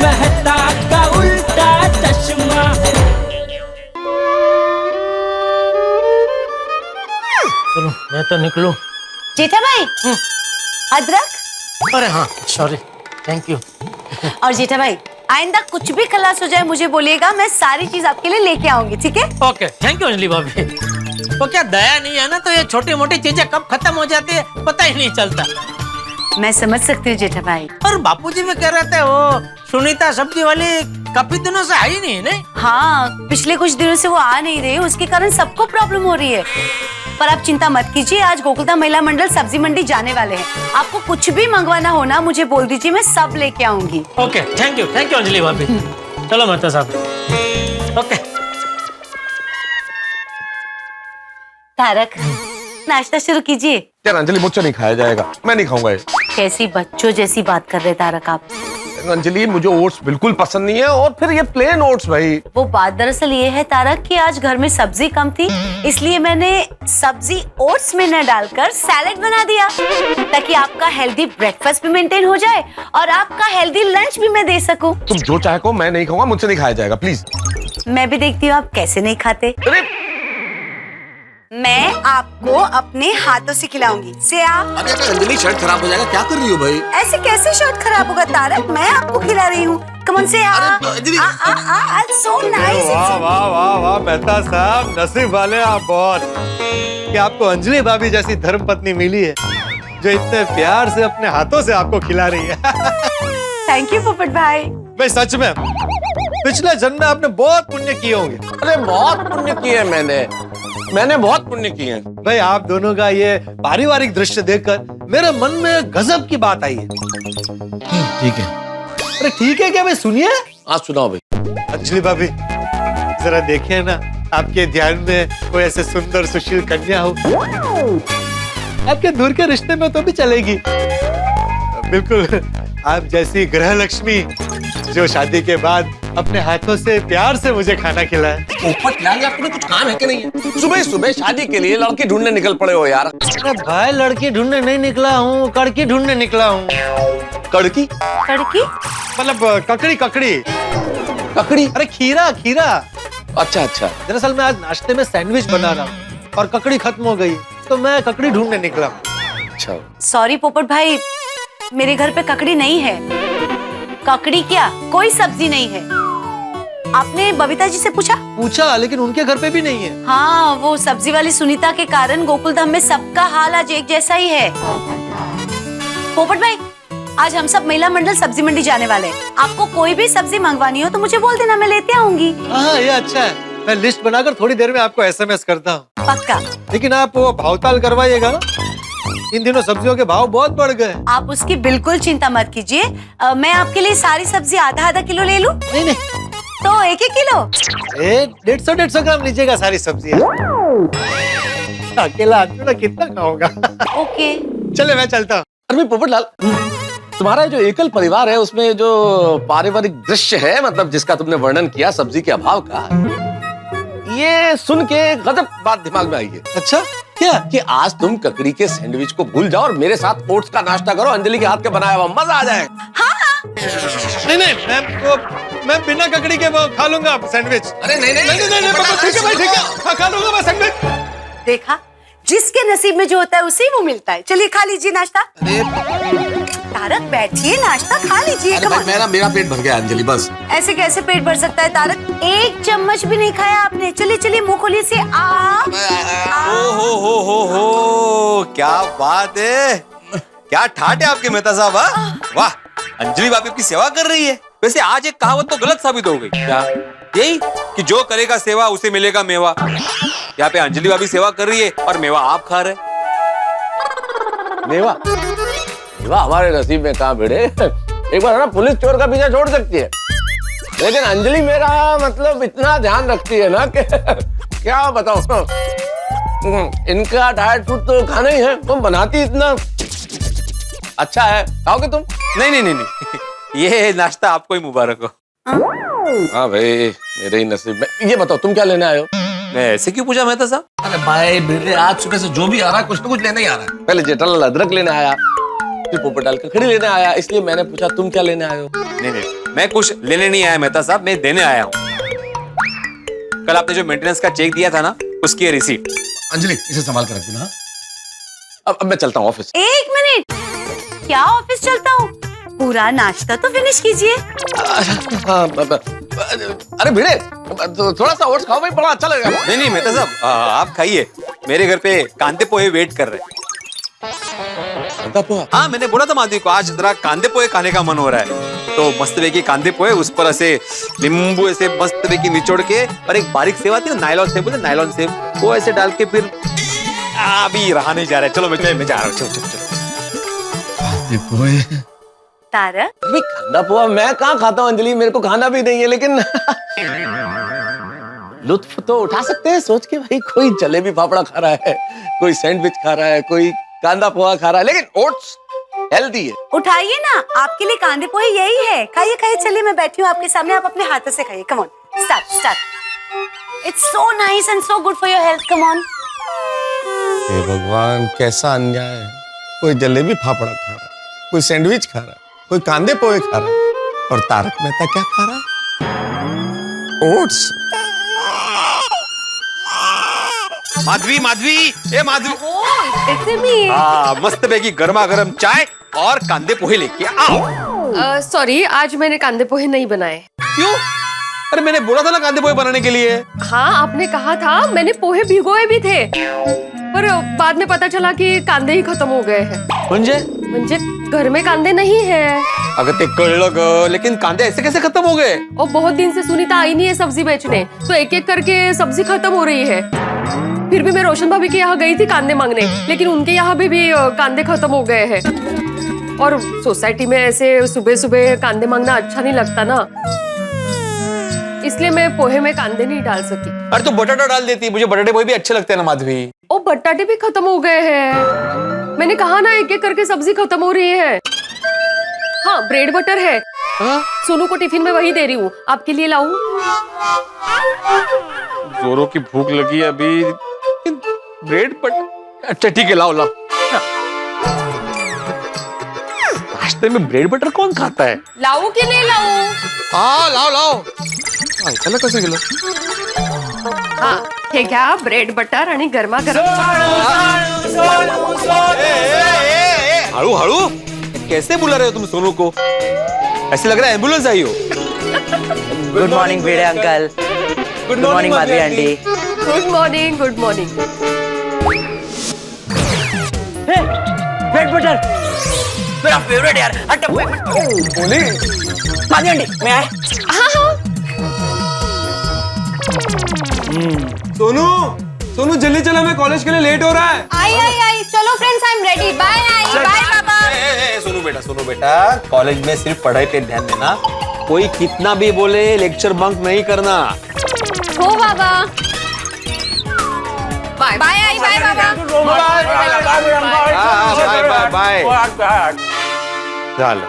मेहता का उल्टा चश्मा। चलो मैं तो निकलूं। जेठा भाई अदरक। अरे हाँ सॉरी, थैंक यू। और जेठा भाई आइंदा कुछ भी खलास हो जाए मुझे बोलिएगा, मैं सारी चीज आपके लिए लेके आऊंगी, ठीक है? ओके थैंक यू अंजलि भाभी। तो क्या दया नहीं है ना, तो ये छोटी मोटी चीजें कब खत्म हो जाती है पता ही नहीं चलता। मैं समझ सकती हूँ जेठा भाई। और बापूजी भी कह रहे थे वो सुनीता सब्जी वाली काफी दिनों से आई नहीं है। हाँ पिछले कुछ दिनों से वो आ नहीं रही, उसके कारण सबको प्रॉब्लम हो रही है। पर आप चिंता मत कीजिए, आज गोकुलधाम महिला मंडल सब्जी मंडी जाने वाले हैं। आपको कुछ भी मंगवाना हो ना मुझे बोल दीजिए, मैं सब लेके आऊंगी। ओके थैंक यू अंजलि भाभी। चलो मेहता साहब। ओके तारक नाश्ता शुरू कीजिए। यार अंजलि मुझसे नहीं खाया जाएगा, मैं नहीं खाऊंगा ये। कैसी बच्चों जैसी बात कर रहे तारक आप। अंजलि मुझे ओट्स बिल्कुल पसंद नहीं है, और फिर ये प्लेन ओट्स भाई। वो बात दरअसल ये है तारक कि आज घर में सब्जी कम थी, इसलिए मैंने सब्जी ओट्स में न डालकर सैलेड बना दिया, ताकि आपका हेल्दी ब्रेकफास्ट भी मेंटेन हो जाए और आपका हेल्दी लंच भी मैं दे सकूं। तुम जो चाहे को, मैं नहीं खाऊंगा, मुझसे नहीं खाया जाएगा प्लीज। मैं भी देखती हूँ आप कैसे नहीं खाते। अरे मैं आपको अपने हाथों से खिलाऊंगी। से आप अरे अंजलि शर्ट खराब हो जाएगा, क्या कर रही हो भाई? ऐसे कैसे शर्ट खराब होगा तारक, मैं आपको खिला रही हूँ। कमन से सो नाइस। वाह वाह वाह वाह मेहता साहब, नसीब वाले आप बहुत कि आपको अंजलि भाभी जैसी धर्म पत्नी मिली है जो इतने प्यार से अपने हाथों से आपको खिला रही है। थैंक यू पोपट भाई। भाई सच में पिछले जन्म में आपने बहुत पुण्य किए होंगे। अरे बहुत पुण्य किए मैंने बहुत पुण्य किए हैं। भाई आप दोनों का ये पारिवारिक दृश्य देखकर मेरे मन में गजब की बात आई है। ठीक है। अरे ठीक है क्या भाई, सुनिए। आज सुनाओ भाई। अंजलि भाभी जरा देखिए ना, आपके ध्यान में कोई ऐसे सुंदर सुशील कन्या हो, आपके दूर के रिश्ते में तो भी चलेगी। बिल्कुल आप जैसी गृह लक्ष्मी जो शादी के बाद अपने हाथों से प्यार से मुझे खाना खिलाए। पोपट लाल, आपको कुछ काम है कि नहीं है? सुबह सुबह शादी के लिए लड़की ढूंढने निकल पड़े हो यार। अरे भाई लड़की ढूंढने नहीं निकला हूँ, कड़की ढूंढने निकला हूँ। कड़की? कड़की मतलब ककड़ी ककड़ी ककड़ी? अरे खीरा खीरा। अच्छा अच्छा। दरअसल मैं आज नाश्ते में सैंडविच बना रहा हूँ और ककड़ी खत्म हो गई, तो मैं ककड़ी ढूंढने निकला। अच्छा सॉरी पोपट भाई, मेरे घर पे ककड़ी नहीं है। ककड़ी क्या, कोई सब्जी नहीं है। आपने बबीता जी से पूछा, लेकिन उनके घर पे भी नहीं है। हाँ वो सब्जी वाली सुनीता के कारण गोकुलधाम में सबका हाल आज एक जैसा ही है। पोपट भाई आज हम सब महिला मंडल सब्जी मंडी जाने वाले हैं। आपको कोई भी सब्जी मंगवानी हो तो मुझे बोल देना, मैं लेते आऊंगी। हाँ ये अच्छा है, मैं लिस्ट बनाकर थोड़ी देर में आपको SMS करता हूँ। पक्का। लेकिन आप वो भावताल करवाइएगा ना, इन दिनों सब्जियों के भाव बहुत बढ़ गए। आप उसकी बिल्कुल चिंता मत कीजिए। मैं आपके लिए सारी सब्जी आधा किलो ले लूं? नहीं तो 1 किलो। 150 ग्राम लीजिएगा सारी सब्जियाँ। अकेला आदमी ना कितना खाऊंगा। ओके चले मैं चलता हूँ। अरे पोपट लाल, तुम्हारा जो एकल परिवार है उसमें जो पारिवारिक दृश्य है, मतलब जिसका तुमने वर्णन किया सब्जी के अभाव का, ये सुन के गजब बात दिमाग में आई है। अच्छा क्या? कि आज तुम ककड़ी के सैंडविच को भूल जाओ और मेरे साथ ओट्स का नाश्ता करो, अंजलि के हाथ के बनाया हुआ, मजा आ जाए। नहीं मैं बिना ककड़ी के वो खा लूंगा सैंडविच। अरे नहीं पापा ठीक है भाई, ठीक है खा लूंगा मैं सैंडविच। देखा, जिसके नसीब में जो होता है उसे वो मिलता है। चलिए खा लीजिए नाश्ता। तारक बैठिए, नाश्ता खा लीजिए। मेरा पेट भर गया अंजलि, बस। ऐसे कैसे पेट भर सकता है तारक, 1 चम्मच भी नहीं खाया आपने। चलिए चलिए मुंह खोलिए से। हो क्या बात है, क्या ठाट है आपके मेहता साहब। वाह, अंजलि भाभी की सेवा कर रही है। वैसे आज एक कहावत तो गलत साबित हो गई। क्या? यही कि जो करेगा सेवा उसे मिलेगा मेवा। यहाँ पे अंजलि भाभी सेवा कर रही है और मेवा आप खा रहे। मेवा मेवा हमारे नसीब में कहाँ भिड़े। एक बार है ना, पुलिस चोर का पीछा छोड़ सकती है, लेकिन अंजलि मेरा मतलब इतना ध्यान रखती है ना कि क्या बताऊं। इनका डाइट फूड तो खाना ही है, तुम बनाती इतना अच्छा है, खाओगे तुम? नहीं, ये नाश्ता आपको ही मुबारक हो। हाँ भाई, मेरे ही नसीब में। ये बताओ तुम क्या लेने आए हो? मैं ऐसे क्यों पूछा मेहता साहब? अरे भाई बेटे, आज सुबह से जो भी आ रहा है कुछ ना कुछ लेने ही आ रहा है। पहले जेठालाल अदरक लेने आया, फिर पोपट डालकर खड़ी लेने आया, इसलिए मैंने पूछा तुम क्या लेने आए हो। नहीं नहीं, मैं कुछ लेने नहीं आया मेहता साहब, मैं देने आया हूँ। कल आपने जो मेंटेनेंस का चेक दिया था ना, उसकी है रिसीट। अंजलि इसे संभाल कर रख देना। अब मैं चलता हूँ ऑफिस। 1 मिनट, क्या ऑफिस चलता हूँ? पूरा नाश्ता तो फिनिश कीजिए। हाँ, अरे भिड़े, थोड़ा सा ओट्स खाओ भाई, बड़ा अच्छा लगेगा। नहीं नहीं मेहता साहब, आप खाइए, मेरे घर पे कांदे पोहे वेट कर रहे हैं। कांदा पोहा? हाँ, मैंने बोला था माधवी को आज जरा कांदे पोहे खाने का मन हो रहा है, तो मस्त वे की कांदे पोहे, उस पर ऐसे नींबू ऐसे मस्त वे की निचोड़ के, और एक बारीक सेव आती है ना, नायलॉन सेव, बोलते नायलॉन सेव, वो ऐसे डाल के फिर अभी रहा नहीं जा रहा है। चलो मैं जा रहा हूँ, चलो चलो चलो। तारक, भाई कांदा पोहा मैं कहाँ खाता हूँ अंजलि, मेरे को खाना भी नहीं है, लेकिन लुत्फ तो उठा सकते हैं सोच के भाई, कोई जलेबी फाफड़ा खा रहा है, कोई सैंडविच खा रहा है, कोई कांदा पोहा खा रहा है, लेकिन ओट्स हेल्दी है। उठाइए ना, आपके लिए कांदे पोहे यही है। खाइए खाइए, चलिए मैं बैठी हूँ आपके सामने, आप अपने हाथों से खाइए। Come on, start. It's so nice and so good for your health. Come on. हे भगवान, कैसा अन्याय है। कोई जलेबी फाफड़ा खा रहा है, कोई सैंडविच खा रहा है, कोई कांदे पोहे खा रहा है, और तारक मेहता क्या खा रहा है? Oats. Madhavi Madhavi, A Madhavi, it's me. हाँ मस्त वे की गर्मा गर्म चाय और कांदे पोहे लेके आओ। सॉरी, आज मैंने कांदे पोहे नहीं बनाए। क्यों? अरे मैंने बोला था ना कांदे पोहे बनाने के लिए। हाँ, आपने कहा था, मैंने पोहे भिगोए भी थे, पर बाद में पता चला कि कांदे ही खत्म हो गए हैं। म्हणजे घर में कांदे नहीं है। अगर ते कळलं ग, लेकिन कांदे ऐसे कैसे खत्म हो गए? और बहुत दिन से सुनीता आई नहीं है सब्जी बेचने, तो एक एक करके सब्जी खत्म हो रही है। फिर भी मैं रोशन भाभी के यहाँ गई थी कांदे मांगने, लेकिन उनके यहाँ भी कांदे खत्म हो गए हैं। और सोसाइटी में ऐसे सुबह सुबह कांदे मांगना अच्छा नहीं लगता ना, इसलिए मैं पोहे में कांदे नहीं डाल सकी। अरे तो बटाटा डाल देती, मुझे बटाटे पोहे भी अच्छे लगते हैं ना माधवी। ओ, बटाटे भी खत्म हो गए हैं। मैंने कहा ना, एक एक करके सब्जी खत्म हो रही है। हाँ, ब्रेड बटर है। सोनू को टिफिन में वही दे रही हूँ, आपके लिए लाऊं? जोरों की भूख लगी है अभी, ब्रेड बटर, अच्छा ठीक है, लाओ लाओ। नाश्ते में ब्रेड बटर कौन खाता है? लाऊं कि नहीं लाऊं? हाँ लाओ लाओ। ऐकायला कसं गेलं? हाँ, हे घ्या ब्रेड बटर आणि गरमागरम हळू हळू, कैसे बुला रहे हो तुम सोनू को? ऐसे लग रहा है एम्बुलेंस आई हो। Good morning Bhide uncle. Good morning Madhavi aunty. Good morning, good morning. Bread butter मेरा फेवरेट यार। बोली माधवी आंटी मैं आए। हाँ हाँ, सोनू, सोनू जल्दी चलो, मैं कॉलेज के लिए लेट हो रहा है। आई चलो friends, I am ready. Bye bye पापा। सुनो बेटा, कॉलेज में सिर्फ पढ़ाई पे ध्यान देना, कोई कितना भी बोले लेक्चर बंक नहीं करना। हो बाबा। बाय बाय बाय बाबा। Bye bye. चल,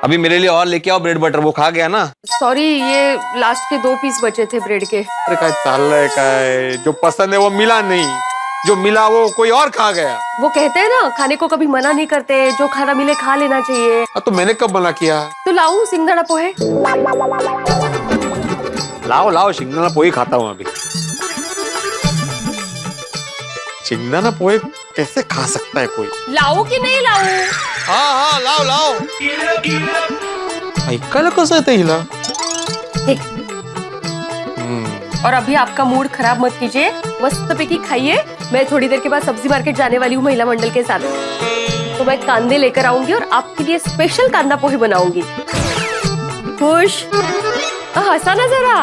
अभी मेरे लिए और लेके आओ ब्रेड बटर, वो खा गया ना। सॉरी, ये लास्ट के 2 पीस बचे थे ब्रेड के। अरे काय चाललंय काय, जो पसंद है वो मिला नहीं, जो मिला वो कोई और खा गया। वो कहते हैं ना, खाने को कभी मना नहीं करते, जो खाना मिले खा लेना चाहिए। तो मैंने कब मना किया? तो लाऊं सिंगदाना पोहे? लाओ लाओ, शिंगदाना पोहे खाता हूँ अभी। शिंगदाना पोहे कैसे खा सकता है कोई? लाऊं कि नहीं लाऊं? हाँ हाँ लाओ लाओ। ऐकायला कसं येतं हिला? और अभी आपका मूड खराब मत कीजिए, मस्तपैकी खाइए। मैं थोड़ी देर के बाद सब्जी मार्केट जाने वाली हूँ महिला मंडल के साथ, तो मैं कांदे लेकर आऊंगी और आपके लिए स्पेशल कांदा पोहे बनाऊंगी। खुश? हंसा ना जरा।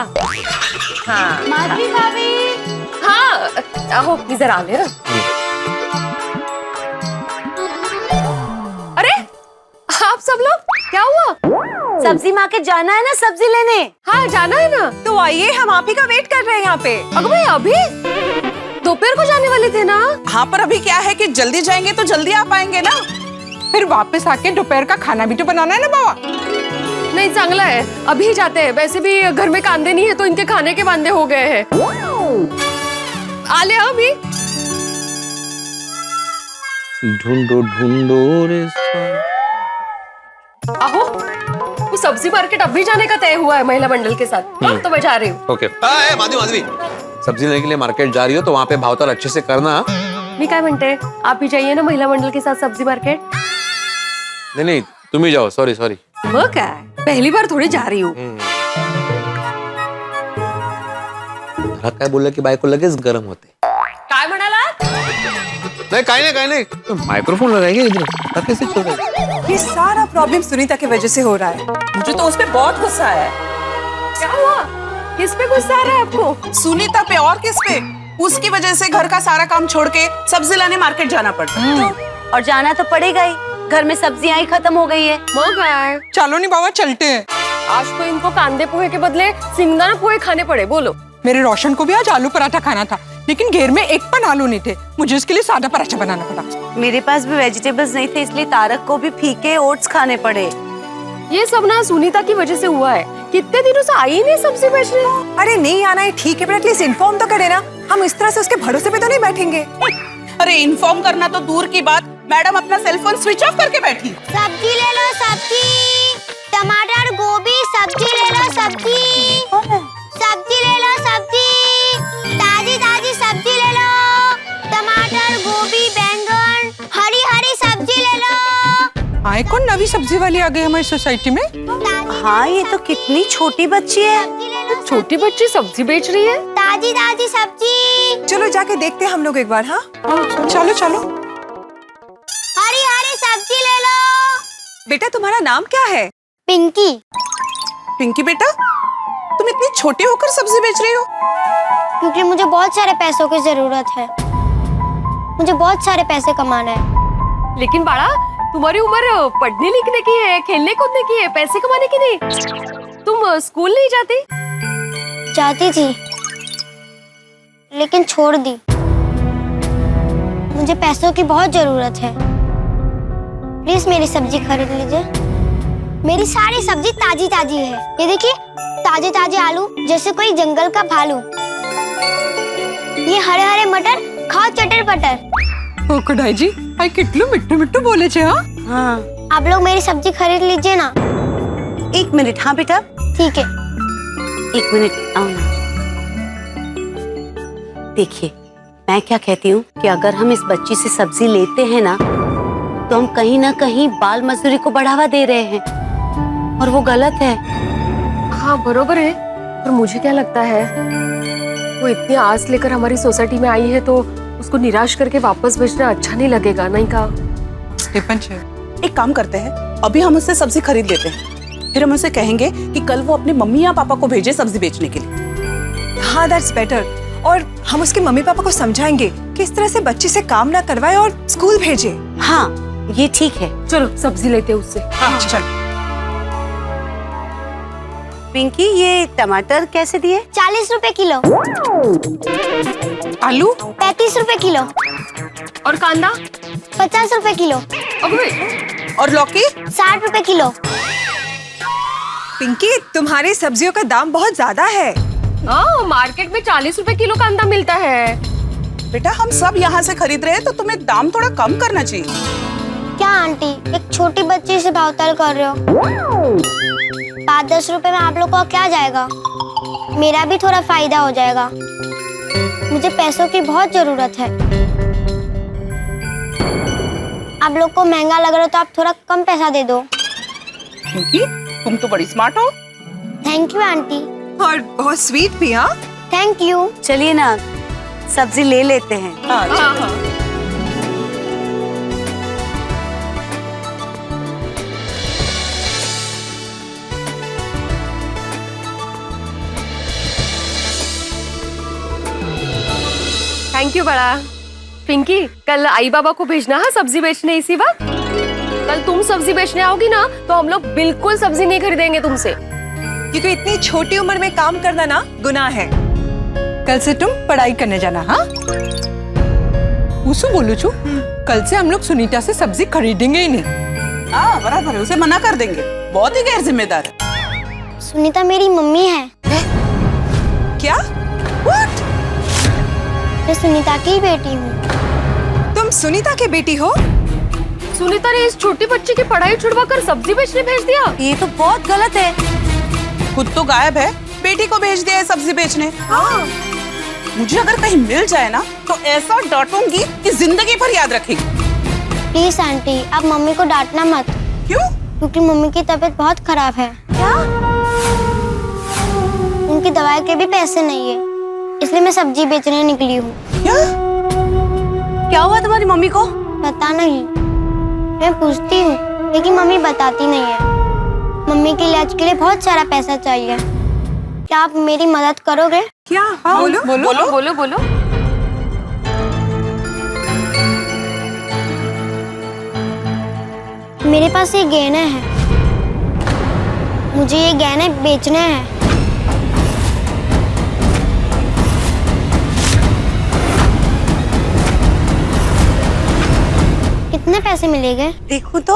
हाँ माधवी भाभी। हाँ, आओ मी जरा आले ना। अरे आप सब लोग, क्या हुआ? सब्जी मार्केट जाना है ना, सब्जी लेने। हाँ जाना है ना, तो आइए, हम आप ही का वेट कर रहे हैं यहाँ पे। अगर भाई अभी दोपहर को जाने वाले थे ना। हाँ, पर अभी क्या है कि जल्दी जाएंगे तो जल्दी आ पाएंगे ना, फिर वापस आके दोपहर का खाना भी तो बनाना है ना बाबा। नहीं, चांगला है, अभी जाते हैं। वैसे भी घर में कांदे नहीं है, तो इनके खाने के वांदे हो गए हैं। आले अभी। ढूंढो ढूंढो रे आहो, वो सब्जी मार्केट अभी जाने का तय हुआ है महिला मंडल के साथ। हाँ, तो मैं जा रही हूँ। ओके। माधवी माधवी, सब्जी लेने के लिए मार्केट जा रही हो तो वहाँ पे भावताल अच्छे से करना। मी काय म्हणते, आप भी जाइए ना महिला मंडल के साथ सब्जी मार्केट। नहीं, तुम ही जाओ। Sorry sorry. वो क्या है, पहली बार थोड़ी जा रही हूँ। काय बोललं की बायको लगेच गरम होते। काय म्हणाला? नहीं काही नहीं। माइक्रोफोन लगाएंगे इधर। पता कैसे चल रहा है? ये सारा प्रॉब्लम सुनीता की वजह से हो रहा है। मुझे तो उस पे बहुत गुस्सा है। क्या हुआ? किस पे गुस्सा आ रहा है आपको? सुनीता पे और किस पे? उसकी वजह से घर का सारा काम छोड़ के सब्जी लाने मार्केट जाना पड़ता है। और जाना तो पड़ेगा ही, घर में सब्जियां ही खत्म हो गई है। वो क्या है? चलो नहीं बाबा, चलते हैं। आज तो इनको कांदे पोहे के बदले सिंगदाना पोहे खाने पड़े। बोलो। मेरे रोशन को भी आज आलू पराठा खाना था, लेकिन घेर में एक पन आलू नहीं थे। मुझे उसके लिए सादा पराठा बनाना पड़ा। मेरे पास भी वेजिटेबल्स नहीं थे, इसलिए तारक को भी फीके ओट्स खाने पड़े। ये सब ना सुनीता की वजह से हुआ है। कितने दिनों से आई नहीं सब्जी बेचने। अरे नहीं आना है ठीक है, पर एटलीस्ट इन्फॉर्म तो करे ना। हम इस तरह से उसके भरोसे पे तो नहीं बैठेंगे। अरे इन्फॉर्म करना तो दूर की बात, मैडम अपना सेलफोन स्विच ऑफ करके बैठी। सब्जी ले लो, सब्जी, टमाटर, गोभी, सब्जी ले लो, सब्जी, सब्जी ले लो, सब्जी, ताजी ताजी सब्जी ले लो, टमाटर, गोभी, बैंगन, हरी हरी सब्जी ले लो। आए कौन नवी सब्जी वाली आ गई हमारी सोसाइटी में? हाँ, ये तो कितनी छोटी बच्ची है। छोटी बच्ची सब्जी बेच रही है। ताजी ताजी सब्जी। चलो जाके देखते हैं हम लोग एक बार। हाँ चलो चलो। हरी हरी सब्जी ले लो। बेटा तुम्हारा नाम क्या है? पिंकी। पिंकी बेटा, तुम इतनी छोटी होकर सब्जी बेच रही हो? क्योंकि मुझे बहुत सारे पैसों की जरूरत है। मुझे बहुत सारे पैसे कमाना है। लेकिन बाड़ा, तुम्हारी उम्र पढ़ने लिखने की है, खेलने कूदने की है, पैसे कमाने की नहीं। तुम स्कूल नहीं जाती? जाती थी, लेकिन छोड़ दी। मुझे पैसों की बहुत जरूरत है। प्लीज मेरी सब्जी खरीद लीजिए। मेरी सारी सब्जी ताजी ताजी है। ये देखिए, ताजे ताजे आलू जैसे कोई जंगल का भालू। ये हरे हरे मटर, खाओ चटर पटर। ओ खुदाई जी, आई कितलू मिट्टू मिट्टू बोले छे। हाँ, आप लोग मेरी सब्जी खरीद लीजिए ना। 1 मिनट। हाँ बेटा, ठीक है। 1 मिनट आओ ना। देखिए, मैं क्या कहती हूँ कि अगर हम इस बच्ची से सब्जी लेते हैं ना, तो हम कहीं ना कहीं बाल मजदूरी को बढ़ावा दे रहे हैं, और वो गलत है। हाँ बरोबर है, पर मुझे क्या लगता है, वो इतनी आस लेकर हमारी सोसाइटी में आई है, तो उसको निराश करके वापस भेजना अच्छा नहीं लगेगा। नहीं कहा? एक काम करते हैं, अभी हम उससे सब्जी खरीद लेते हैं, फिर हम उसे कहेंगे कि कल वो अपने मम्मी या पापा को भेजे सब्जी बेचने के लिए। हाँ, दैट्स बेटर। और हम उसके मम्मी पापा को समझाएंगे कि इस तरह से बच्ची से काम ना करवाए और स्कूल भेजे। हाँ, ये ठीक है। चलो सब्जी लेते हैं उससे। हाँ चल। पिंकी, ये टमाटर कैसे दिए? 40 रुपए किलो। आलू 35 रुपए किलो। और कांदा 50 रुपए किलो। और लौकी 60 रुपए किलो। पिंकी, तुम्हारी सब्जियों का दाम बहुत ज्यादा है। हाँ, मार्केट में 40 रुपए किलो कांदा मिलता है। बेटा, हम सब यहाँ से खरीद रहे हैं, तो तुम्हें दाम थोड़ा कम करना चाहिए। क्या आंटी, एक छोटी बच्ची से भावताल कर रहे हो? 5-10 रुपए में आप लोग को क्या जाएगा? मेरा भी थोड़ा फायदा हो जाएगा। मुझे पैसों की बहुत जरूरत है। आप लोग को महंगा लग रहा हो तो आप थोड़ा कम पैसा दे दो। क्योंकि तुम तो बड़ी स्मार्ट हो। Thank you aunty. और बहुत स्वीट भी। हाँ, थैंक यू। चलिए ना, सब्जी ले लेते हैं। हाँ। थैंक यू बड़ा। पिंकी, कल आई बाबा को भेजना है सब्जी बेचने इसी वक्त। कल तुम सब्जी बेचने आओगी ना, तो हम लोग बिल्कुल सब्जी नहीं खरीदेंगे तुमसे। क्योंकि इतनी छोटी उम्र में काम करना ना गुनाह है। कल से तुम पढ़ाई करने जाना। हाँ, उसू बोलू छू, कल से हम लोग सुनीता से सब्जी खरीदेंगे ही नहीं। हाँ बराबर है, उसे मना कर देंगे। बहुत ही गैर जिम्मेदार है। सुनीता मेरी मम्मी है। क्या? What? मैं सुनीता की बेटी हूँ। तुम तुम सुनीता की बेटी हो? सुनीता ने इस छोटी बच्ची की पढ़ाई छुड़वाकर सब्जी बेचने भेज दिया। ये तो बहुत गलत है। खुद तो गायब है, बेटी को भेज दिया है सब्जी बेचने। हाँ। मुझे अगर कहीं मिल जाए ना तो ऐसा डांटूंगी कि जिंदगी भर याद रखेगी। प्लीज आंटी, आप मम्मी को डांटना मत। क्यों? क्योंकि मम्मी की तबीयत बहुत खराब है। क्या? उनकी दवाई के भी पैसे नहीं है, इसलिए मैं सब्जी बेचने निकली हूँ। क्या हुआ तुम्हारी मम्मी को? पता नहीं, मैं पूछती हूँ लेकिन मम्मी बताती नहीं है। मम्मी के इलाज के लिए बहुत सारा पैसा चाहिए, क्या आप मेरी मदद करोगे? क्या? हाँ, बोलो बोलो बोलो बोलो। मेरे पास ये गहने हैं, मुझे ये गहने बेचने हैं। कितने पैसे मिलेंगे? देखो तो।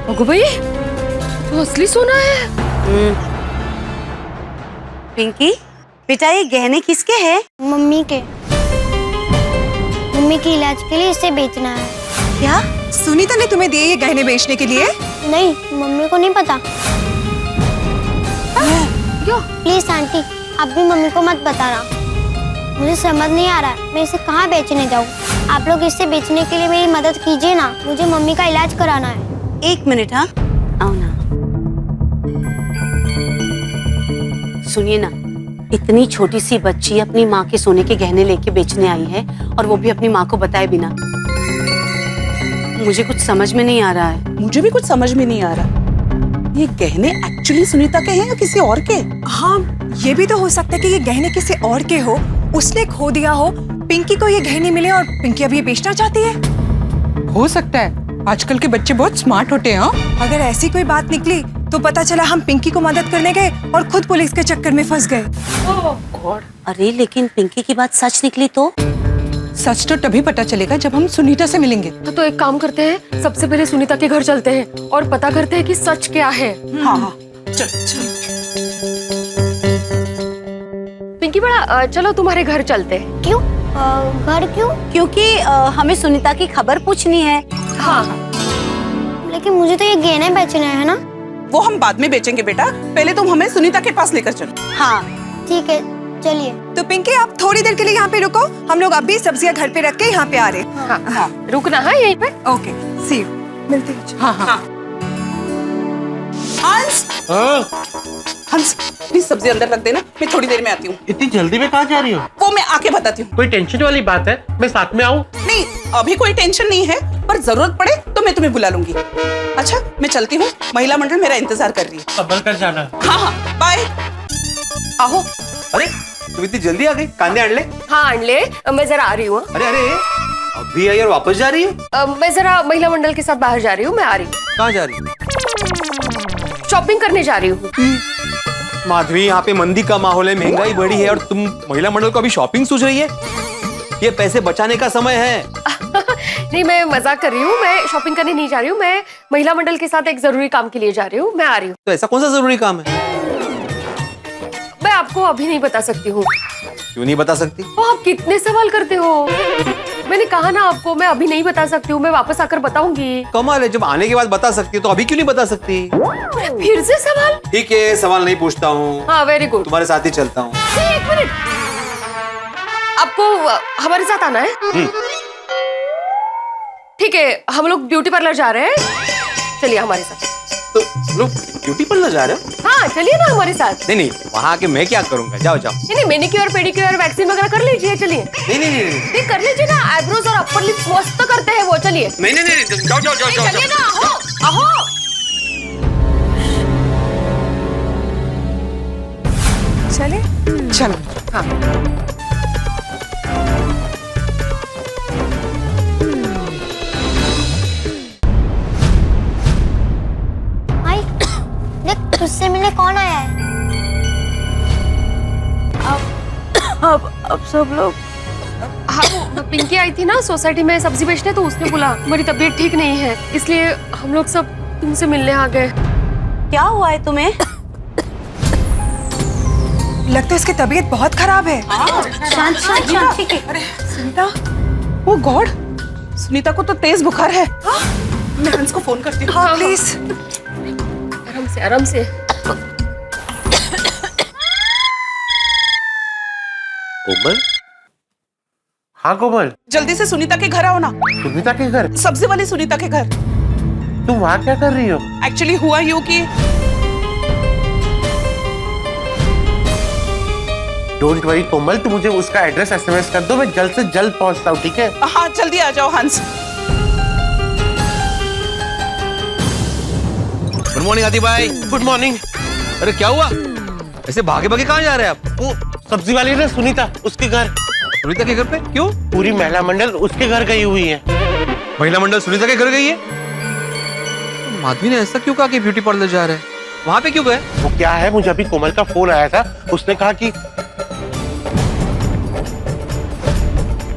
अगो भाई, तो असली सोना है। पिंकी बेटा, ये गहने किसके हैं? मम्मी के। मम्मी के इलाज के लिए इसे बेचना है। क्या? सुनीता ने तुम्हें दिए ये गहने बेचने के लिए? नहीं, मम्मी को नहीं पता। क्यों? प्लीज आंटी, आप भी मम्मी को मत बताना। मुझे समझ नहीं आ रहा है मैं इसे कहाँ बेचने जाऊँ। आप लोग इसे बेचने के लिए मेरी मदद कीजिए ना, मुझे मम्मी का इलाज कराना है। एक मिनट, हाँ आओ ना। सुनिए ना, इतनी छोटी सी बच्ची अपनी माँ के सोने के गहने लेके बेचने आई है, और वो भी अपनी माँ को बताए बिना। मुझे कुछ समझ में नहीं आ रहा है। मुझे भी कुछ समझ में नहीं आ रहा। ये गहने एक्चुअली सुनीता के हैं या किसी और के? हाँ, ये भी तो हो सकता है कि ये गहने किसी और के हो, उसने खो दिया हो, पिंकी को ये गहने मिले और पिंकी अब ये बेचना चाहती है। हो सकता है, आजकल के बच्चे बहुत स्मार्ट होते हैं। हाँ? अगर ऐसी कोई बात निकली तो पता चला हम पिंकी को मदद करने गए और खुद पुलिस के चक्कर में फंस गए। अरे लेकिन पिंकी की बात सच निकली तो? सच तो तभी पता चलेगा जब हम सुनीता से मिलेंगे। तो एक काम करते हैं, सबसे पहले सुनीता के घर चलते हैं और पता करते हैं कि सच क्या है। हाँ हाँ, चल चल। पिंकी बड़ा, चलो तुम्हारे घर चलते हैं। क्यों? घर क्यों? क्योंकि हमें सुनीता की खबर पूछनी है। हाँ। लेकिन मुझे तो ये गहने बेचने हैं ना। वो हम बाद में बेचेंगे बेटा, पहले तुम हमें सुनीता के पास लेकर चलो। हाँ ठीक है, चलिए। तो पिंकी, आप थोड़ी देर के लिए यहाँ पे रुको, हम लोग अभी सब्जियां घर पे रख के यहाँ पे आ रहे हैं। हाँ, हाँ। रुकना है यहीं पे। ओके, सी यू, मिलते हैं। हाँ हाँ। हंस, हंस, प्लीज सब्जी अंदर रख देना, मैं थोड़ी देर में आती हूँ। इतनी जल्दी में कहाँ जा रही हो? वो मैं आके बताती हूँ। कोई टेंशन वाली बात है? मैं साथ में आऊँ? नहीं, अभी कोई टेंशन नहीं है, पर जरूरत पड़े तो मैं तुम्हें बुला लूंगी। अच्छा, मैं चलती हूँ, महिला मंडल मेरा इंतजार कर रही है। संभल कर जाना। हाँ हाँ, बाय। आओ। अरे तुम इतनी जल्दी आ गई, कांदे आन ले। हाँ आन ले, मैं जरा आ रही हूँ। अरे अरे, अभी आई और वापस जा रही है? मैं जरा महिला मंडल के साथ बाहर जा रही हूँ, मैं आ रही हूँ। कहाँ जा रही है? शॉपिंग करने जा रही हूँ। माधवी, यहाँ पे मंदी का माहौल है, महंगाई बढ़ी है और तुम महिला मंडल को अभी शॉपिंग सोच रही है? ये पैसे बचाने का समय है। नहीं, मैं मजाक कर रही हूँ, मैं शॉपिंग करने नहीं जा रही हूँ, मैं महिला मंडल के साथ एक जरूरी काम के लिए जा रही हूँ, मैं आ रही हूँ। तो ऐसा कौन सा जरूरी काम है? मैं आपको अभी नहीं बता सकती हूँ। क्यों नहीं बता सकती? तो आप कितने सवाल करते हो? मैंने कहा ना आपको, मैं अभी नहीं बता सकती हूँ, मैं वापस आकर बताऊंगी। कमाल है, जब आने के बाद बता सकती है तो अभी क्यों नहीं बता सकती? फिर से सवाल? ठीक है, सवाल नहीं पूछता हूँ। हाँ, वेरी गुड। तुम्हारे साथ ही चलता हूँ। एक मिनट, आपको हमारे साथ आना है? ठीक है, हम लोग ब्यूटी पार्लर जा रहे हैं, चलिए हमारे साथ। तो लोग ब्यूटी पार्लर जा रहे हो? हाँ, चलिए ना हमारे साथ। नहीं नहीं, वहाँ आके मैं क्या करूँगा? जाओ जाओ। नहीं, मैनिक्योर पेडिक्योर वैक्सीन वगैरह कर लीजिए, चलिए। नहीं नहीं नहीं नहीं कर लीजिए ना, आईब्रोज और अपर लिप्स मस्त करते हैं वो, चलिए। नहीं नहीं नहीं, जाओ जाओ जाओ जाओ। चलिए ना, आओ आओ। चले चलो। हाँ। आई, देख तुझसे मिलने कौन आया है? अब सब लोग हाँ वो पिंकी आई थी ना सोसाइटी में सब्जी बेचने, तो उसने बोला मेरी तबीयत ठीक नहीं है, इसलिए हम लोग सब तुमसे मिलने आ गए। क्या हुआ है तुम्हें? लगता है इसकी तबीयत बहुत खराब है। शांत शांत शांत, ठीक है। अरे सुनीता, ओ गॉड, सुनीता को तो तेज बुखार है। मैं हंस को फोन करती हूँ। हाँ प्लीज। आराम से आराम से। कोमल? हाँ कोमल, जल्दी से सुनीता के घर आओ ना। सुनीता के घर? सब्जी वाली सुनीता के घर। तुम वहाँ क्या कर रही हो? एक्चुअली हुआ यूं कि डोंट वरी कोमल, तुम मुझे उसका एड्रेस एसएमएस कर दो, मैं जल्द से जल्द पहुँचता हूँ, ठीक है? हाँ जल्दी आ जाओ हंस। गुड मॉर्निंग आदि भाई। Good morning. अरे क्या हुआ, ऐसे भागे भागे कहाँ जा रहे हैं आप? वो सब्जी वाली है ना सुनीता, उसके घर। सुनीता के घर पे क्यों? पूरी महिला मंडल उसके घर गई हुई है। महिला मंडल सुनीता के घर गई है? माधवी ने ऐसा क्यों कहा कि ब्यूटी पार्लर जा रहे हैं? वहां पे क्यों गए? वो क्या है, मुझे अभी कोमल का फोन आया था, उसने कहा कि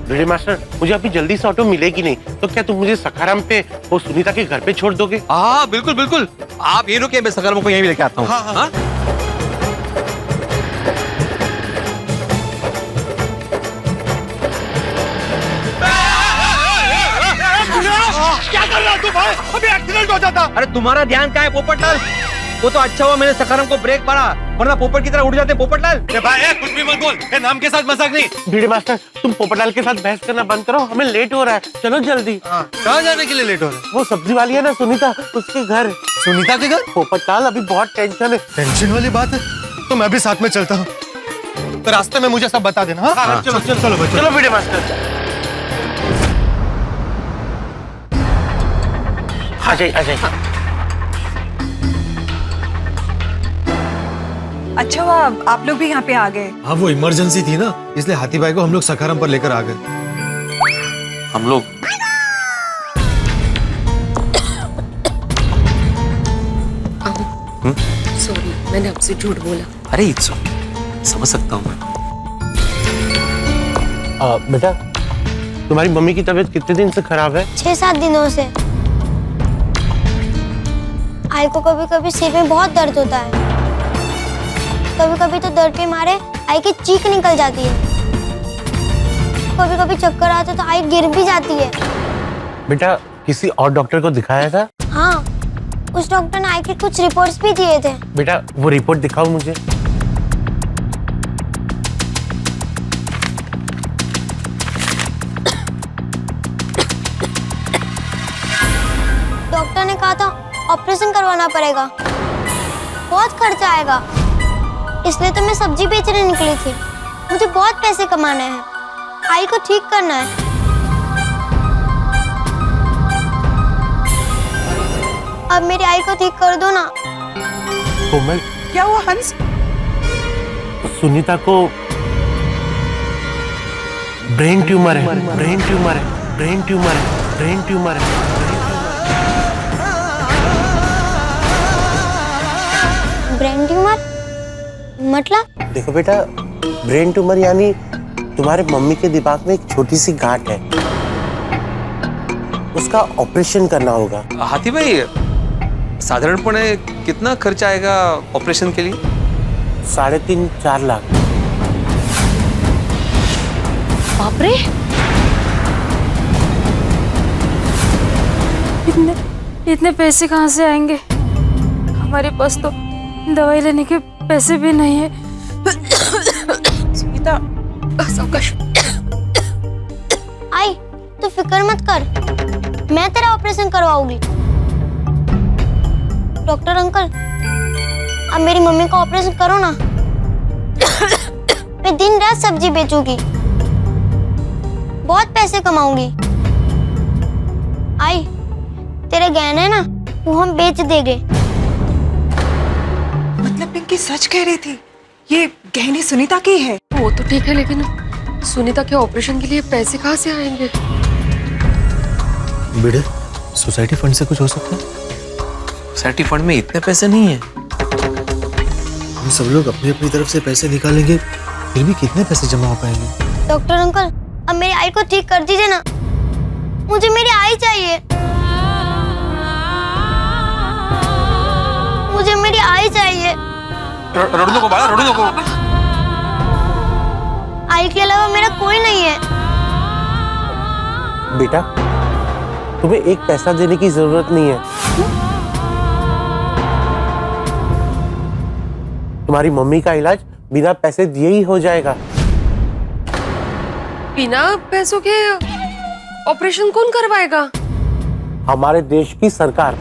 भिड़े मास्टर मुझे अभी जल्दी से ऑटो मिलेगी नहीं, तो क्या तुम मुझे सखाराम पे वो सुनीता के घर पे छोड़ दोगे? हाँ बिल्कुल बिल्कुल, आप ये रुके, मैं सखाराम को यहीं भी लेके आता हूँ। हाँ? क्या कर रहा तू भाई? अभी एक्सीडेंट हो जाता। अरे तुम्हारा ध्यान कहाँ है पोपटलाल? वो तो अच्छा हुआ मैंने सखाराम को ब्रेक मारा, वरना पोपट की तरह उड़ जाते पोपटलाल। भाई कुछ भी मत बोल, ये नाम के साथ मजाक नहीं। भिड़े मास्टर तुम पोपटलाल के साथ बहस करना बंद करो, हमें लेट हो रहा है, चलो जल्दी। कहाँ जाने के लिए लेट हो रहा है? वो सब्जी वाली है ना सुनीता, उसके घर। सुनीता के घर? पोपटलाल अभी बहुत टेंशन है। टेंशन वाली बात है तो मैं भी साथ में चलता हूँ, तो रास्ते में मुझे सब बता देना। हाँ चलो चलो चलो बच्चों। चलो भिड़े मास्टर, आ जाइए आ जाइए। अच्छा हुआ आप लोग भी यहाँ पे आ गए। हाँ वो इमरजेंसी थी ना, इसलिए हाथी भाई को हम लोग सखाराम पर लेकर आ गए। हम लोग सॉरी, मैंने आपसे झूठ बोला। अरे इट्स समझ सकता हूँ मैं। बेटा तुम्हारी मम्मी की तबीयत कितने दिन से खराब है? 6-7 दिनों से। आई को कभी कभी सिर में बहुत दर्द होता है, कभी कभी तो दर्द के मारे आई की चीख निकल जाती है, कभी कभी चक्कर आते तो आई गिर भी जाती है। बेटा किसी और डॉक्टर को दिखाया था? हाँ, उस डॉक्टर ने आई के कुछ रिपोर्ट्स भी दिए थे। बेटा वो रिपोर्ट दिखाओ मुझे। डॉक्टर ने कहा था ऑपरेशन करवाना पड़ेगा, बहुत खर्चा आएगा, इसलिए तो मैं सब्जी बेचने निकली थी। मुझे बहुत पैसे कमाने हैं, आई को ठीक करना है। अब मेरी आई को ठीक कर दो ना। कोमल क्या हुआ हंस? सुनीता को ब्रेन ट्यूमर है, ब्रेन ट्यूमर है, ब्रेन ट्यूमर है, ब्रेन ट्यूमर है। ब्रेन ट्यूमर मतलब? देखो बेटा, ब्रेन ट्यूमर यानी तुम्हारे मम्मी के दिमाग में एक छोटी सी गांठ है, उसका ऑपरेशन करना होगा। हाथी भाई साधारणपणे कितना खर्च आएगा ऑपरेशन के लिए? 3.5-4 लाख। बाप रे, इतने पैसे कहाँ से आएंगे? हमारे पास तो दवाई लेने के पैसे भी नहीं है। सुनीता सावकाश। आई तू फिक्र मत कर, मैं तेरा ऑपरेशन करवाऊंगी। डॉक्टर अंकल अब मेरी मम्मी का ऑपरेशन करो ना। मैं दिन रात सब्जी बेचूंगी, बहुत पैसे कमाऊंगी। आई तेरे गहने है ना, वो हम बेच देंगे। मतलब पिंकी सच कह रही थी, ये गहने सुनीता की है। वो तो ठीक है, लेकिन सुनीता के ऑपरेशन के लिए पैसे कहाँ से आएंगे? बेटे सोसाइटी फंड से कुछ हो सकता है? सोसाइटी फंड में इतने पैसे नहीं है। हम सब लोग अपनी अपनी तरफ से पैसे निकालेंगे, फिर भी कितने पैसे जमा हो पाएंगे? डॉक्टर अंकल अब मेरी आई को ठीक कर दीजिए ना, मुझे मेरी आई चाहिए, मुझे मेरी आई चाहिए। रोड नको बाळा, रोड नको। आई के अलावा मेरा कोई नहीं है। बेटा, तुम्हें एक पैसा देने की जरूरत नहीं है। तुम्हारी मम्मी का इलाज बिना पैसे दिए ही हो जाएगा। बिना पैसों के ऑपरेशन कौन करवाएगा? हमारे देश की सरकार।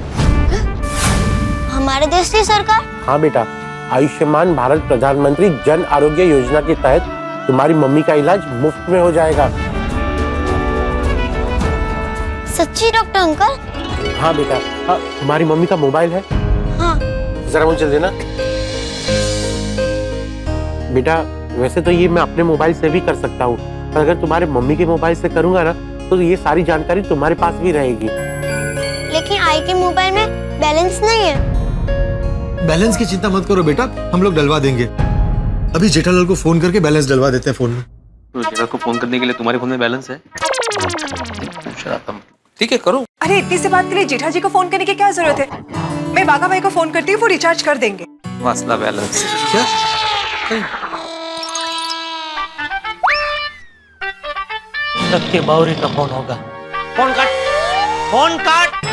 हमारे देश की सरकार? हाँ बेटा, आयुष्मान भारत प्रधानमंत्री जन आरोग्य योजना के तहत तुम्हारी मम्मी का इलाज मुफ्त में हो जाएगा। सच्ची डॉक्टर अंकल? हाँ बेटा। तुम्हारी मम्मी का मोबाइल है? हाँ। जरा मुझे चल देना बेटा। वैसे तो ये मैं अपने मोबाइल से भी कर सकता हूँ, पर अगर तुम्हारे मम्मी के मोबाइल से करूंगा ना तो ये सारी जानकारी तुम्हारे पास भी रहेगी। लेकिन आई के मोबाइल में बैलेंस नहीं है। बैलेंस की चिंता मत करो बेटा, हम लोग डलवा देंगे। अभी जेठालाल को फोन करके बैलेंस डलवा देते हैं फोन में। तो जेठालाल को फोन करने के लिए तुम्हारे फोन में बैलेंस है? ठीक है, करो। अरे इतनी सी बात के लिए जेठा जी को फोन करने की क्या जरूरत है? मैं बागा भाई को फोन करती हूँ, वो रिचार्ज कर देंगे। मसला बैलेंस। क्या? सबके बावरी का फोन होगा। फोन काट, फोन काट।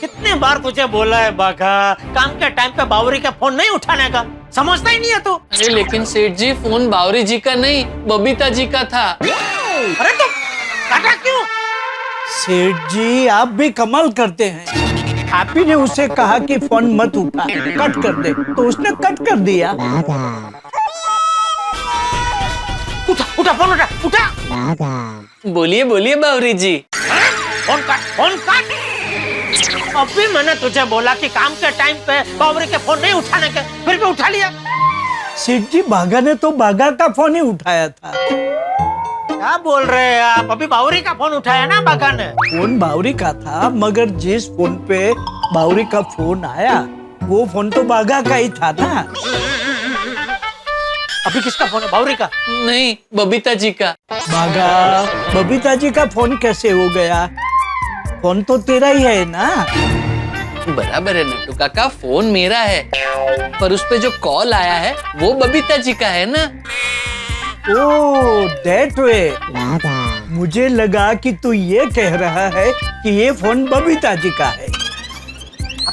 कितने बार तुझे बोला है बाघा, काम के टाइम पे बावरी का फोन नहीं उठाने का, समझता ही नहीं है तू। अरे लेकिन सेठ जी, फोन बावरी जी का नहीं, बबीता जी का था। अरे तो काटा क्यों? सेठ जी आप भी कमाल करते हैं। आप ही ने उसे कहा कि फोन मत उठा, कट कर दे, तो उसने कट कर दिया। उठा उठा फोन, उठा उठा। बोलिए बोलिए बावरी जी। फोन काट, फोन काट। अभी मैंने तुझे बोला कि काम के टाइम पे बावरी के फोन नहीं उठाने के, फिर भी उठा लिया। सेठ जी बागा ने तो बागा का फोन ही उठाया था। क्या बोल रहे हैं आप? अभी बावरी का फोन उठाया ना बागा ने। फोन बावरी का था, मगर जिस फोन पे बावरी का फोन आया वो फोन तो बागा का ही था ना। अभी किसका फोन है? बावरी का? नहीं, बबीता जी का। बागा, बबीता जी का फोन कैसे हो गया? फोन तो तेरा ही है ना। बराबर है नट्टू काका, फोन मेरा है, पर उस पे जो कॉल आया है वो बबीता जी का है ना। Oh that way. मुझे लगा कि तू ये कह रहा है कि ये फोन बबीता जी का है।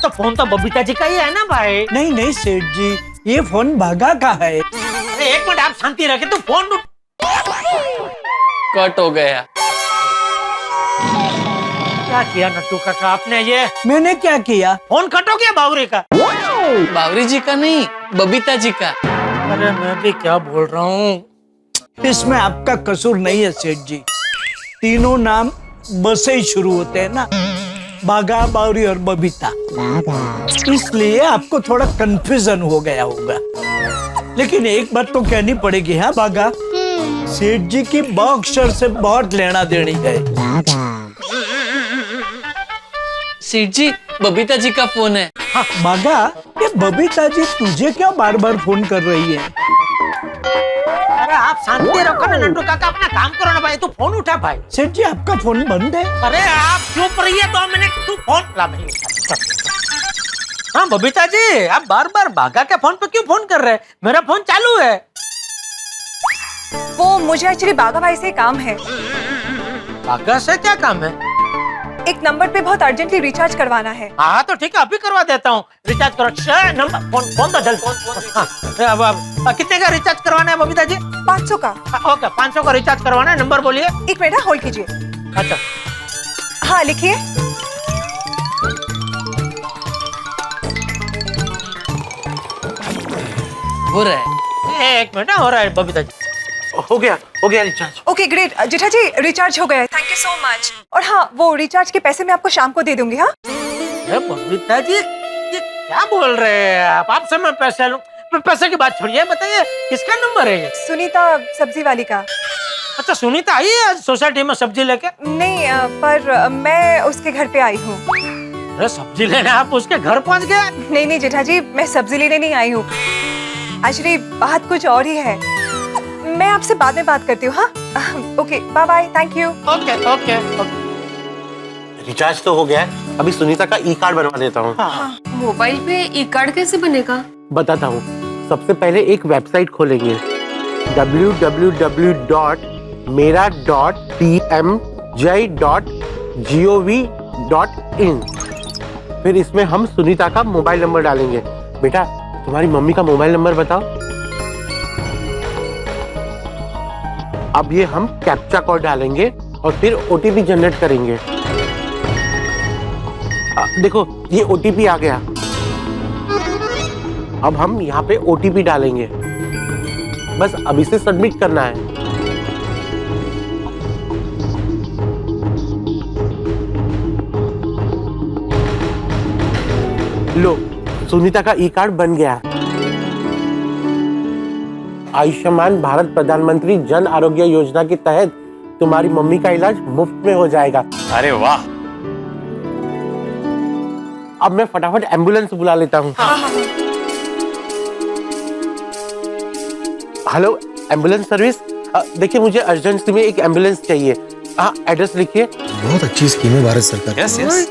तो फोन तो बबीता जी का ही है ना भाई। नहीं नहीं सेठ जी, ये फोन बागा का है। अरे एक मिनट आप शांति रखे, तू फोन कट हो गया। क्या किया नट्टू काका आपने? ये मैंने क्या किया? फोन कट हो गया बावरी का। बावरी जी का नहीं, बबीता जी का। अरे मैं भी क्या बोल रहा हूँ। इसमें आपका कसूर नहीं है सेठ जी। तीनों नाम ब से ही शुरू होते हैं ना, बागा, बावरी और बबीता, इसलिए आपको थोड़ा कंफ्यूजन हो गया होगा। लेकिन एक बात तो कहनी पड़ेगी, हाँ बागा, सेठ जी की ब अक्षर से बहुत लेना देनी है। सेठ जी, बबीता जी का फोन है। हाँ, बागा, ये बबीता जी तुझे क्यों बार बार फोन कर रही है? अरे आप शांति रखो ना नट्टू काका, अपना काम करो ना भाई। तू फोन उठा भाई। सेठ जी आपका फोन बंद है। अरे आप चुप रहिए 2 मिनट। तू फोन ला नहीं उठा। हाँ बबीता जी, आप बार बार बागा के फोन पे क्यों फोन कर रहे हैं? मेरा फोन चालू है। वो मुझे एक्चुअली बागा भाई से काम है। बागा से क्या काम है? एक नंबर पे बहुत अर्जेंटली रिचार्ज करवाना है। हाँ तो ठीक है, अभी करवा देता हूँ। रिचार्ज करो। नंबर फोन तो जल्द। अब कितने का रिचार्ज करवाना है बबीता जी? 500 का। ओके, 500 का रिचार्ज करवाना है। नंबर बोलिए। एक मिनट होल्ड कीजिए। अच्छा हाँ लिखिए। हो रहा है। एक मिनट हो रहा है बबीता जी। हो गया रिचार्ज। ओके ग्रेट जेठा जी, रिचार्ज हो गया, थैंक यू सो मच। और हाँ, वो रिचार्ज के पैसे मैं आपको शाम को दे दूंगी। हाँ बबीता जी, ये क्या बोल रहे हैं आप? आपसे मैं पैसे लूं? पैसे की बात छोड़िए, बताइए किसका नंबर है ये? सुनीता सब्जी वाली का। अच्छा, सुनीता आई है सोसाइटी में सब्जी लेके? नहीं, पर मैं उसके घर पे आई हूँ। अरे सब्जी लेने आप उसके घर पहुँच गए? नहीं नहीं जेठा जी, मैं सब्जी लेने नहीं आई हूँ। एक्चुअली बात कुछ और ही है। मैं आपसे बाद में बात करती हूँ। हाँ okay bye bye, thank you. Okay okay recharge तो हो गया है, अभी सुनीता का ई कार्ड बनवा देता हूँ। मोबाइल पे ई कार्ड कैसे बनेगा? बताता हूँ। सबसे पहले एक वेबसाइट खोलेंगे www.mera.tmj.gov.in। फिर इसमें हम सुनीता का मोबाइल नंबर डालेंगे। बेटा तुम्हारी मम्मी का मोबाइल नंबर बताओ। अब ये हम कैप्चा कोड डालेंगे और फिर ओटीपी जनरेट करेंगे। देखो ये ओटीपी आ गया। अब हम यहाँ पे ओटीपी डालेंगे, बस अब इसे सबमिट करना है। लो सुनीता का ई कार्ड बन गया। आयुष्मान भारत प्रधानमंत्री जन आरोग्य योजना के तहत तुम्हारी मम्मी का इलाज मुफ्त में हो जाएगा। अरे वाह। अब मैं फटाफट एम्बुलेंस बुला लेता हूँ। हेलो एम्बुलेंस सर्विस, देखिए मुझे अर्जेंसी में एक एम्बुलेंस चाहिए। हाँ एड्रेस लिखिए। बहुत अच्छी स्कीम है भारत सरकार। Yes yes.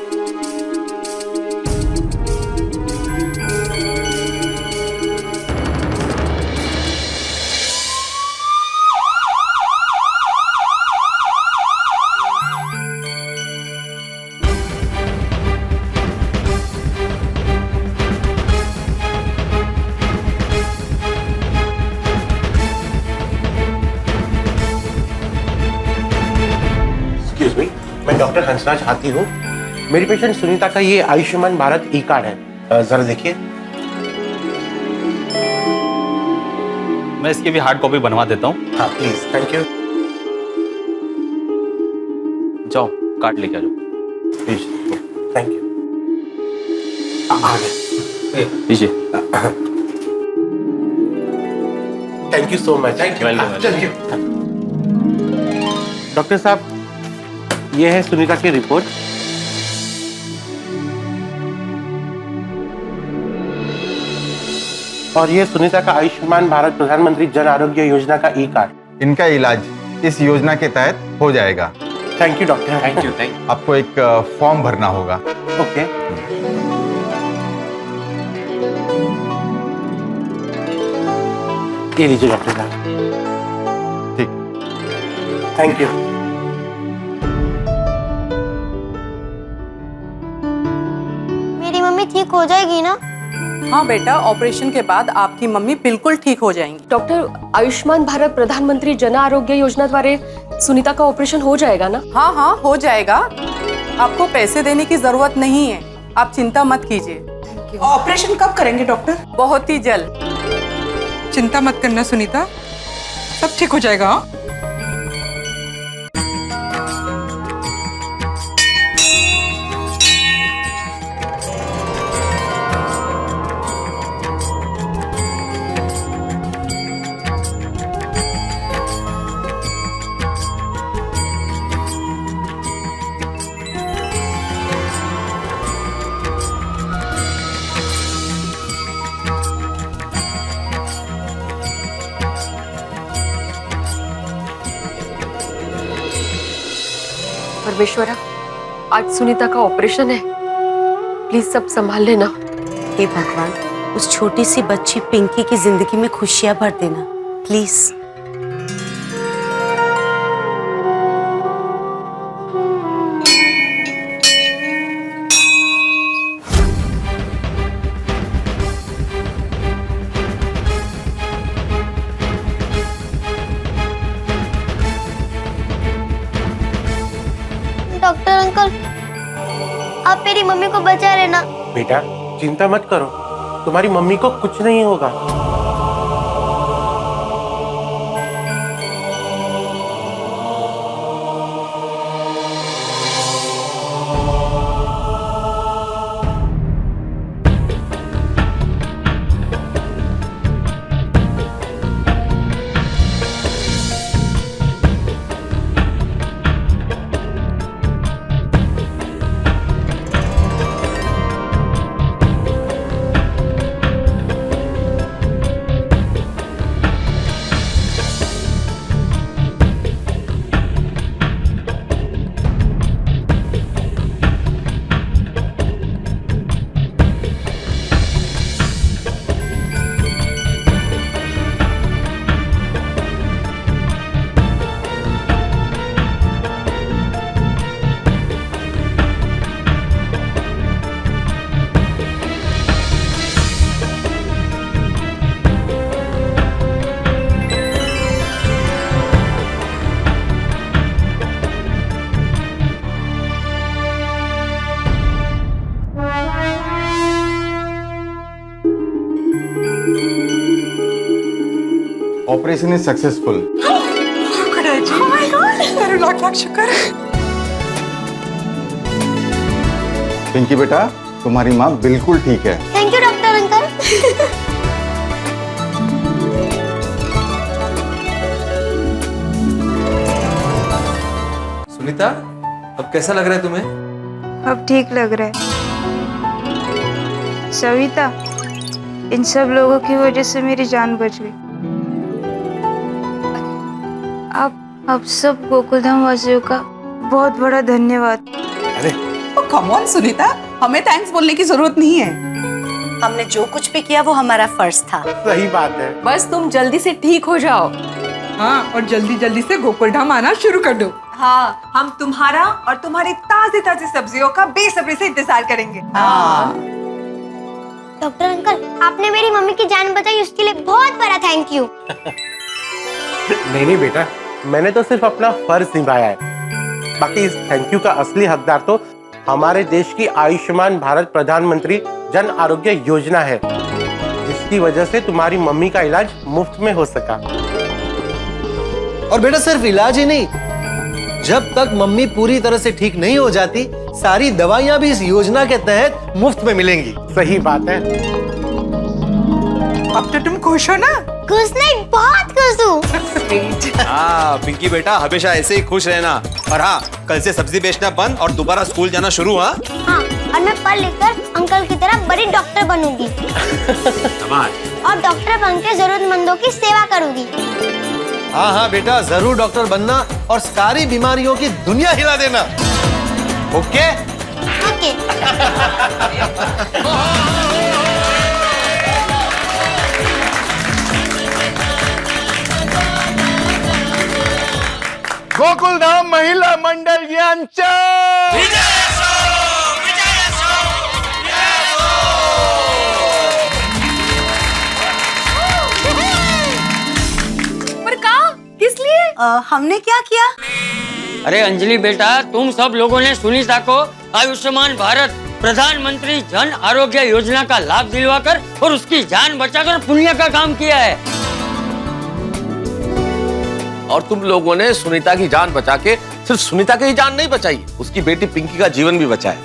एक्सक्यूज मी, मैं डॉक्टर हंसराज हाथी हूँ। मेरी पेशेंट सुनीता का ये आयुष्मान भारत ई कार्ड है, जरा देखिए। मैं इसकी भी हार्ड कॉपी बनवा देता हूँ। हाँ प्लीज, थैंक यू। जाओ कार्ड लेके आ जाओ। Please, thank you. आ गए। लीजिए। Thank you so much. Thank you. चलिए डॉक्टर साहब, ये है सुनीता की रिपोर्ट। और ये सुनीता का आयुष्मान भारत प्रधानमंत्री जन आरोग्य योजना का ई कार्ड। इनका इलाज इस योजना के तहत हो जाएगा। Thank you doctor. Thank you. आपको एक फॉर्म भरना होगा। ओके। ये लीजिए डॉक्टर साहब। ठीक। Thank you. मेरी मम्मी ठीक हो जाएगी ना? हाँ बेटा, ऑपरेशन के बाद आपकी मम्मी बिल्कुल ठीक हो जाएंगी। डॉक्टर, आयुष्मान भारत प्रधानमंत्री जन आरोग्य योजना द्वारे सुनीता का ऑपरेशन हो जाएगा ना? हाँ हाँ हो जाएगा, आपको पैसे देने की जरूरत नहीं है, आप चिंता मत कीजिए। ऑपरेशन कब करेंगे डॉक्टर? बहुत ही जल्द। चिंता मत करना सुनीता, सब ठीक हो जाएगा। परमेश्वरा, आज सुनीता का ऑपरेशन है, प्लीज सब संभाल लेना। हे भगवान, उस छोटी सी बच्ची पिंकी की जिंदगी में खुशियां भर देना प्लीज। डॉक्टर अंकल, आप मेरी मम्मी को बचा लेना। बेटा चिंता मत करो, तुम्हारी मम्मी को कुछ नहीं होगा। Operation is successful. Lakh lakh शुक्र। पिंकी बेटा, तुम्हारी माँ बिल्कुल ठीक है। Thank you doctor uncle. Sunita, अब कैसा लग रहा है तुम्हें? अब ठीक लग रहा है। सविता, इन सब लोगों की वजह से मेरी जान बच गई। अब सब गोकुलधाम वासियों का बहुत बड़ा धन्यवाद। कम ऑन सुनीता, हमें थैंक्स बोलने की जरूरत नहीं है। हमने जो कुछ भी किया वो हमारा फर्ज था। सही बात है। बस तुम जल्दी से ठीक हो जाओ। हाँ, और जल्दी जल्दी से गोकुलधाम आना शुरू कर दो। हाँ, हम तुम्हारा और तुम्हारी ताजी ताजी सब्जियों का बेसब्री से इंतजार करेंगे। डॉक्टर अंकल, आपने मेरी मम्मी की जान बचाई, उसके लिए बहुत बड़ा थैंक यू। नहीं बेटा, मैंने तो सिर्फ अपना फर्ज निभाया है। बाकी इस थैंक यू का असली हकदार तो हमारे देश की आयुष्मान भारत प्रधानमंत्री जन आरोग्य योजना है, जिसकी वजह से तुम्हारी मम्मी का इलाज मुफ्त में हो सका। और बेटा सिर्फ इलाज ही नहीं, जब तक मम्मी पूरी तरह से ठीक नहीं हो जाती, सारी दवाइयां भी इस योजना के तहत मुफ्त में मिलेंगी। सही बात है। अब तो तुम खुश हो ना? खुश नहीं, बहुत खुश हूँ। हाँ पिंकी बेटा, हमेशा ऐसे ही खुश रहना। और हाँ, कल से सब्जी बेचना बंद और दोबारा स्कूल जाना शुरू। हाँ, और मैं पढ़ लिखकर अंकल की तरह बड़ी डॉक्टर बनूंगी। और डॉक्टर बनकर जरूरतमंदों की सेवा करूंगी। हाँ बेटा, जरूर डॉक्टर बनना और सारी बीमारियों की दुनिया हिला देना। ओके? ओके। गोकुलधाम महिला मंडल यांचं पर कहा किस लिए? हमने क्या किया? अरे अंजलि बेटा, तुम सब लोगों ने सुनीता को आयुष्मान भारत प्रधानमंत्री जन आरोग्य योजना का लाभ दिलवाकर और उसकी जान बचाकर पुण्य का काम किया है। और तुम लोगों ने सुनीता की जान बचा के सिर्फ सुनीता की ही जान नहीं बचाई, उसकी बेटी पिंकी का जीवन भी बचाया।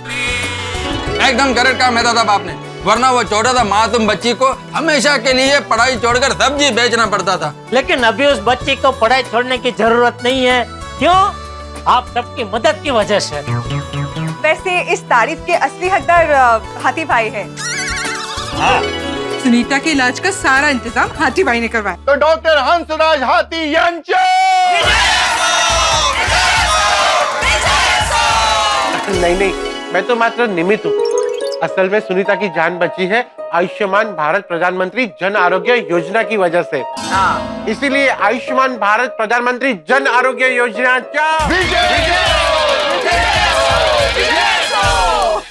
एकदम करेक्ट काम है दादा आपने, वरना वो छोटा था मासूम बच्ची को हमेशा के लिए पढ़ाई छोड़कर सब्जी बेचना पड़ता था। लेकिन अभी उस बच्ची को पढ़ाई छोड़ने की जरूरत नहीं है। क्यों? आप सबकी मदद की वजह से। वैसे इस तारीफ के असली हकदार हाथी भाई है। सुनीता के इलाज का सारा इंतजाम हाथी भाई ने करवाया। तो डॉक्टर हंसराज हाथी यांचं। नहीं, मैं तो मात्र निमित्त हूँ। असल में सुनीता की जान बची है आयुष्मान भारत प्रधानमंत्री जन आरोग्य योजना की वजह से। इसीलिए आयुष्मान भारत प्रधानमंत्री जन आरोग्य योजना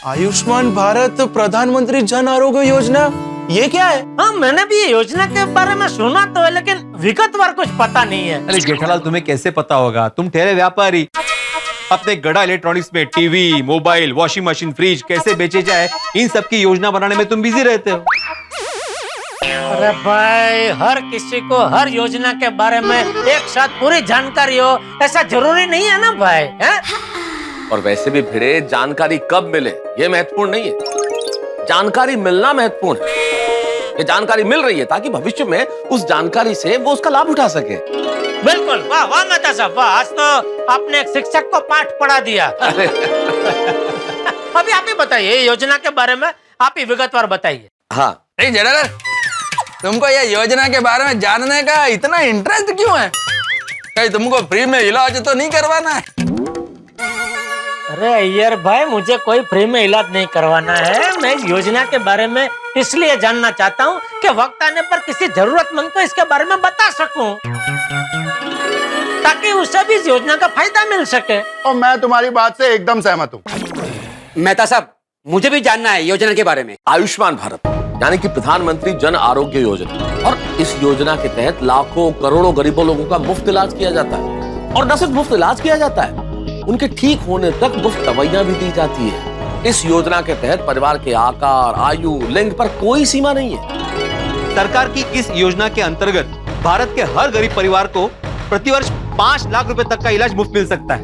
आयुष्मान भारत प्रधानमंत्री जन आरोग्य योजना, ये क्या है? हाँ, मैंने भी ये योजना के बारे में सुना तो है, लेकिन विगतवार कुछ पता नहीं है। अरे जेठालाल, तुम्हें कैसे पता होगा? तुम ठहरे व्यापारी। अपने गड़ा इलेक्ट्रॉनिक्स में TV, mobile, washing machine, fridge कैसे बेचे जाए, इन सब की योजना बनाने में तुम बिजी रहते हो। अरे भाई, हर किसी को हर योजना के बारे में एक साथ पूरी जानकारी हो ऐसा जरूरी नहीं है ना भाई, है? और वैसे भी भिड़े, जानकारी कब मिले ये महत्वपूर्ण नहीं है, जानकारी मिलना महत्वपूर्ण है। ये जानकारी मिल रही है ताकि भविष्य में उस जानकारी से वो उसका लाभ उठा सके। बिल्कुल, वाह वाह मेहता साहब, वाह, आज तो आपने एक शिक्षक को पाठ पढ़ा दिया। अभी आप ही बताइए योजना के बारे में, आप ही विगतवार बताइए। हाँ, नहीं जेठालाल, तुमको ये योजना के बारे में जानने का इतना इंटरेस्ट क्यों है? कहीं तुमको फ्री में इलाज तो नहीं करवाना है? अरे अय्यर भाई, मुझे कोई फ्री में इलाज नहीं करवाना है। मैं इस योजना के बारे में इसलिए जानना चाहता हूँ कि वक्त आने पर किसी जरूरतमंद को इसके बारे में बता सकूं, ताकि उसे भी इस योजना का फायदा मिल सके। और मैं तुम्हारी बात से एकदम सहमत हूँ। मेहता साहब, मुझे भी जानना है योजना के बारे में। आयुष्मान भारत यानी कि प्रधानमंत्री जन आरोग्य योजना, और इस योजना के तहत लाखों करोड़ों गरीबों लोगों का मुफ्त इलाज किया जाता है। और न सिर्फ मुफ्त इलाज किया जाता है, उनके ठीक होने तक मुफ्त दवाइयां भी दी जाती है। इस योजना के तहत परिवार के आकार, आयु, लिंग पर कोई सीमा नहीं है। सरकार की इस योजना के अंतर्गत भारत के हर गरीब परिवार को प्रतिवर्ष 5 लाख रुपए तक का इलाज मुफ्त मिल सकता है।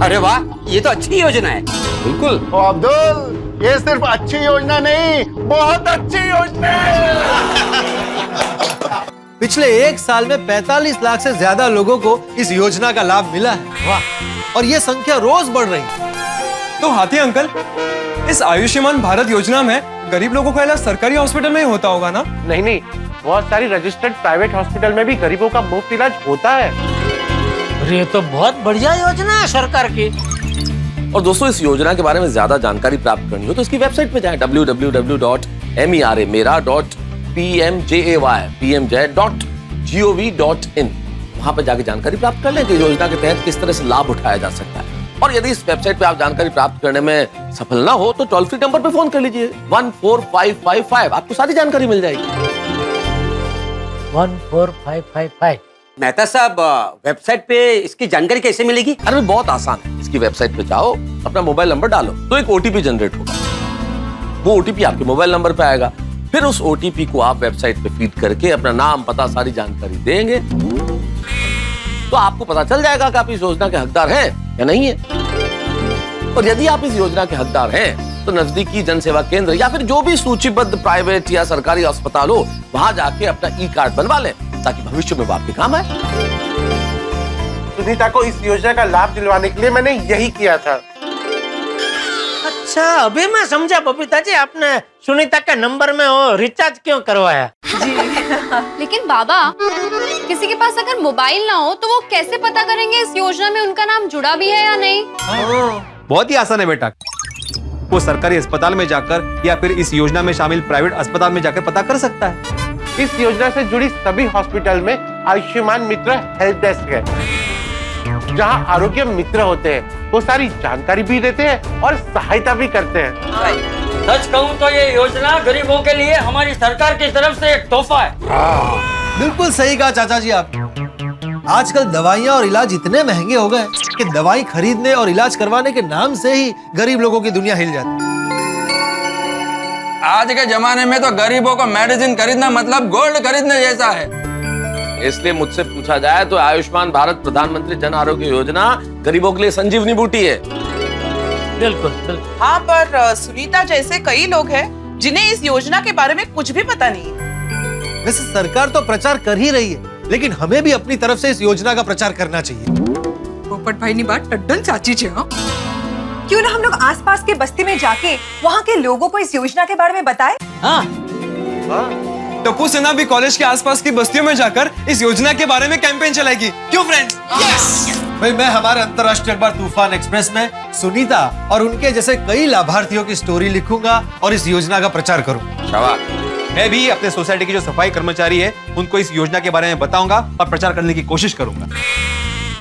अरे वाह, ये तो अच्छी योजना है। बिल्कुल। अब्दुल, ये सिर्फ अच्छी योजना नहीं, बहुत अच्छी योजना है। पिछले 1 साल में 45 लाख से ज्यादा लोगों को इस योजना का लाभ मिला है। वाह, और ये संख्या रोज बढ़ रही है। तो हाथी अंकल, इस आयुष्मान भारत योजना में गरीब लोगों का इलाज सरकारी हॉस्पिटल में ही होता होगा ना? नहीं नहीं, बहुत सारी रजिस्टर्ड प्राइवेट हॉस्पिटल में भी गरीबों का मुफ्त इलाज होता है। अरे ये तो बहुत बढ़िया योजना है सरकार की। और दोस्तों, इस योजना के बारे में ज्यादा जानकारी प्राप्त करनी हो तो इसकी वेबसाइट पे जाएं www.mera.pmjay.gov.in। वहां पे जाके जानकारी प्राप्त कर लें कि योजना के तहत किस तरह से लाभ उठाया जा सकता है। और यदि इस वेबसाइट पे आप जानकारी प्राप्त करने में सफल ना हो तो टोल फ्री नंबर पे फोन कर लीजिए 14555, आपको सारी जानकारी मिल जाएगी। 14555। मेहता साहब, वेबसाइट पे इसकी जानकारी कैसे मिलेगी? अरे बहुत आसान है। इसकी वेबसाइट पे जाओ, अपना मोबाइल नंबर डालो तो एक ओटीपी जनरेट होगा। वो ओटीपी आपके मोबाइल नंबर पे आएगा। फिर उस ओटीपी को आप वेबसाइट पे फीड करके अपना नाम, पता, सारी जानकारी देंगे तो आपको पता चल जाएगा कि आप इस योजना के हकदार हैं या नहीं है। और यदि आप इस योजना के हकदार हैं तो नजदीकी जन सेवा केंद्र या फिर जो भी सूचीबद्ध प्राइवेट या सरकारी अस्पताल हो, वहां जाके अपना ई कार्ड बनवा लें ताकि भविष्य में वो आपके काम आए। सुनीता को इस योजना का लाभ दिलवाने के लिए मैंने यही किया था। अच्छा, अभी मैं समझा बबीता जी, आपने सुनीता के नंबर में वो रिचार्ज क्यों करवाया? लेकिन बाबा, किसी के पास अगर मोबाइल ना हो तो वो कैसे पता करेंगे इस योजना में उनका नाम जुड़ा भी है या नहीं? बहुत ही आसान है बेटा। वो सरकारी अस्पताल में जाकर या फिर इस योजना में शामिल प्राइवेट अस्पताल में जाकर पता कर सकता है। इस योजना से जुड़ी सभी हॉस्पिटल में आयुष्मान मित्र हेल्प डेस्क है, जहां आरोग्य मित्र होते हैं। वो सारी जानकारी भी देते हैं और सहायता भी करते हैं। सच कहूँ तो ये योजना गरीबों के लिए हमारी सरकार की तरफ से एक तोहफा है। बिल्कुल सही कहा चाचा जी आप। आजकल दवाइयाँ और इलाज इतने महंगे हो गए कि दवाई खरीदने और इलाज करवाने के नाम से ही गरीब लोगों की दुनिया हिल जाती है। आज के जमाने में तो गरीबों को मेडिसिन खरीदना मतलब गोल्ड खरीदने जैसा है। इसलिए मुझसे पूछा जाए तो आयुष्मान भारत प्रधानमंत्री जन आरोग्य योजना गरीबों के लिए संजीवनी बूटी है। बिल्कुल बिल्कुल। हाँ, पर सुनीता जैसे कई लोग हैं जिन्हें इस योजना के बारे में कुछ भी पता नहीं है। वैसे सरकार तो प्रचार कर ही रही है, लेकिन हमें भी अपनी तरफ से इस योजना का प्रचार करना चाहिए। पोपट भाई ने बात टड्डन चाची जी। क्यों ना हम लोग आसपास के बस्ती में जाके वहाँ के लोगों को इस योजना के बारे में बताएं? हाँ, टप्पू सेना भी कॉलेज के आसपास की बस्तियों में जाकर इस योजना के बारे में कैंपेन चलाएगी। क्यों फ्रेंड्स? यस। भाई, मैं हमारे अंतर्राष्ट्रीय अखबार तूफान एक्सप्रेस में सुनीता और उनके जैसे कई लाभार्थियों की स्टोरी लिखूंगा और इस योजना का प्रचार करूंगा। शाबाश। मैं भी अपने सोसाइटी की जो सफाई कर्मचारी है उनको इस योजना के बारे में बताऊंगा और प्रचार करने की कोशिश करूंगा।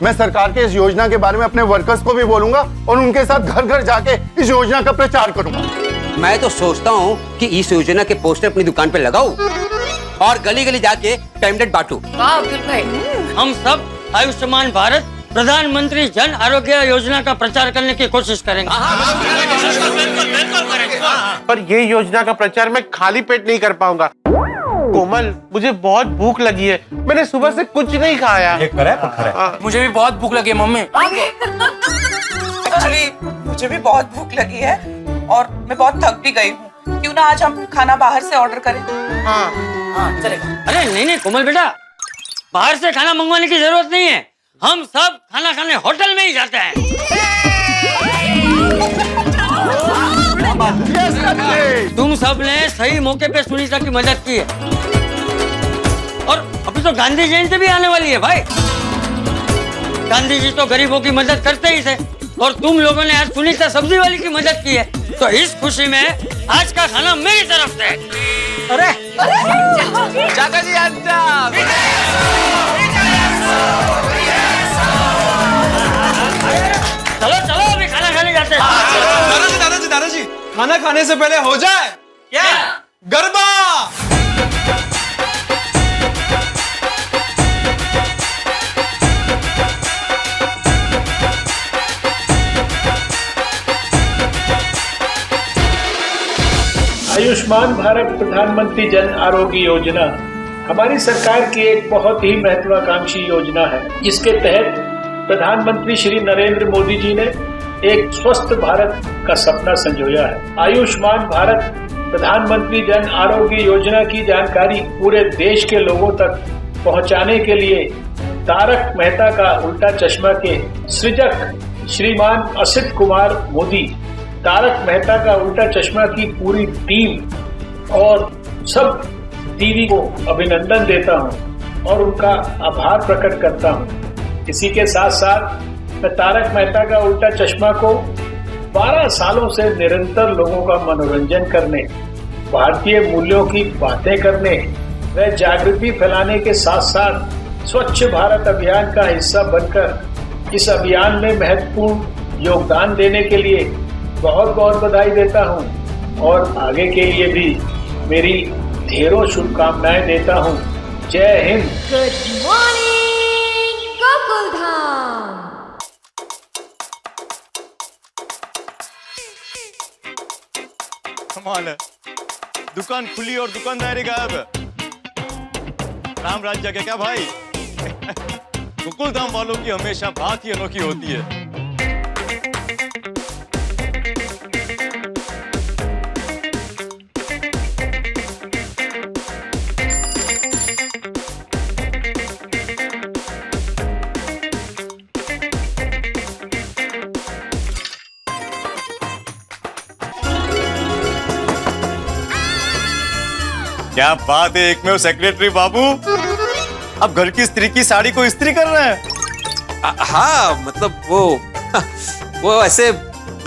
मैं सरकार के इस योजना के बारे में अपने वर्कर्स को भी बोलूंगा और उनके साथ घर घर जाके इस योजना का प्रचार करूंगा। मैं तो सोचता हूँ कि इस योजना के पोस्टर अपनी दुकान पे लगाऊं और गली गली जाके पैम्पलेट बांटूं। वाह अब्दुल भाई, हम सब आयुष्मान भारत प्रधानमंत्री जन आरोग्य योजना का प्रचार करने की कोशिश करेंगे। पर ये योजना का प्रचार मैं खाली पेट नहीं कर पाऊंगा। कोमल, मुझे बहुत भूख लगी है। मैंने सुबह से कुछ नहीं खाया। मुझे भी बहुत भूख लगी है मम्मी। अरे, मुझे भी बहुत भूख लगी है और मैं बहुत थक भी गई हूँ। क्यों ना आज हम खाना बाहर से ऑर्डर करें? हाँ, चलेगा। अरे नहीं कोमल बेटा, बाहर से खाना मंगवाने की जरूरत नहीं है। हम सब खाना खाने होटल में ही जाते हैं। तुम सब ने सही मौके पे सुनीता की मदद की है और अभी तो गांधी जयंती भी आने वाली है भाई। गांधी जी तो गरीबों की मदद करते ही थे और तुम लोगों ने आज सुनीता सब्जी वाली की मदद की है, तो इस खुशी में आज का खाना मेरी तरफ से। अरे चाचा जी चलो चलो अभी खाना खाने जाते हैं। दादाजी, खाना खाने से पहले हो जाए क्या? गरबा। आयुष्मान भारत प्रधानमंत्री जन आरोग्य योजना हमारी सरकार की एक बहुत ही महत्वाकांक्षी योजना है, जिसके तहत प्रधानमंत्री श्री नरेंद्र मोदी जी ने एक स्वस्थ भारत का सपना संजोया है। आयुष्मान भारत प्रधानमंत्री जन आरोग्य योजना की जानकारी पूरे देश के लोगों तक पहुंचाने के लिए तारक मेहता का उल्टा चश्मा के सृजक श्रीमान असित कुमार मोदी, तारक मेहता का उल्टा चश्मा की पूरी टीम और सब दीदी को अभिनंदन देता हूं और उनका आभार प्रकट करता हूं। इसी के साथ साथ मैं तारक मेहता का उल्टा चश्मा को 12 सालों से निरंतर लोगों का मनोरंजन करने, भारतीय मूल्यों की बातें करने व जागृति फैलाने के साथ साथ स्वच्छ भारत अभियान का हिस्सा बनकर इस अभियान में महत्वपूर्ण योगदान देने के लिए बहुत बहुत बधाई देता हूं और आगे के लिए भी मेरी ढेरों शुभकामनाएं देता हूं। जय हिंद। Good morning Gokuldham. कमाल है, दुकान खुली और दुकानदारी गायब है। राम राज्य क्या भाई? गोकुलधाम वालों की हमेशा बात ही अनोखी होती है। क्या बात है, एक में सेक्रेटरी बाबू अब घर की स्त्री की साड़ी को इस्त्री कर रहे हैं। हाँ मतलब वो ऐसे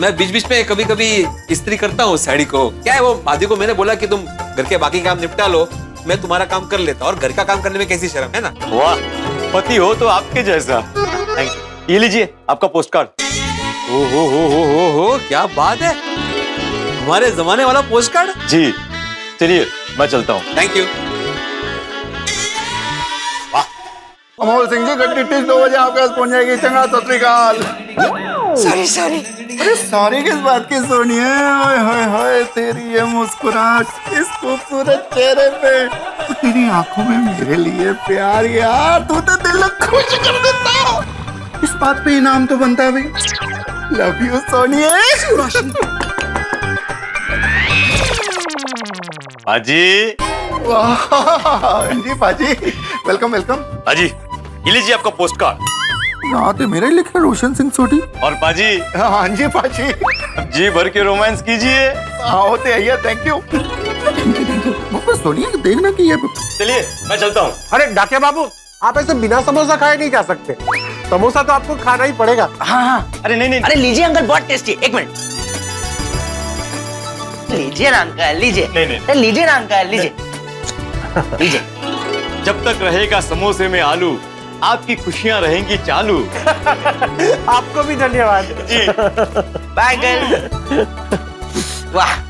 मैं बीच बीच में कभी कभी इस्त्री करता हूँ साड़ी को। क्या है, वो आदि को मैंने बोला कि तुम घर के बाकी काम निपटा लो, मैं तुम्हारा काम कर लेता। और घर का काम करने में कैसी शर्म है ना। वाह, पति हो तो आपके जैसा। ये लीजिए आपका पोस्ट कार्ड। ओ हो, क्या बात है, हमारे जमाने वाला पोस्ट कार्ड। जी चलिए मैं चलता हूँ। Thank you. अमोल सिंह जी गड्डी 2 बजे आपके पास पहुंच जाएगी। चंगा सत श्री अकाल। सॉरी अरे सॉरी किस बात की सोनी है? ओए होए होए, तेरी ये मुस्कुराहट इस खूबसूरत चेहरे पे, तेरी आंखों में मेरे लिए प्यार, यार तू तो दिल खुश कर देता है। इस बात पे इनाम तो बनता है भाई। Love you Soni. पाजी। वाह जी पाजी, वेलकम वेलकम। पाजी ये लीजिए आपका पोस्ट कार्ड। यहाँ तो मेरा ही लिखा है, रोशन सिंह सोटी। और पाजी। हाँ जी पाजी। जी भर के रोमांस कीजिए। हाँ होते आइए, थैंक यू। सोनिया देखना कि ये। चलिए मैं चलता हूँ। अरे डाके बाबू, आप ऐसे बिना समोसा खाए नहीं जा सकते, समोसा तो आपको खाना ही पड़ेगा। हाँ अरे नहीं। अरे लीजिए अंकल, बहुत टेस्टी। एक मिनट, लीजिए ना अंकल, लीजिए। नहीं लीजिए ना अंकल, लीजिए लीजिए। जब तक रहेगा समोसे में आलू, आपकी खुशियां रहेंगी चालू। आपको भी धन्यवाद जी। Bye uncle. वाह,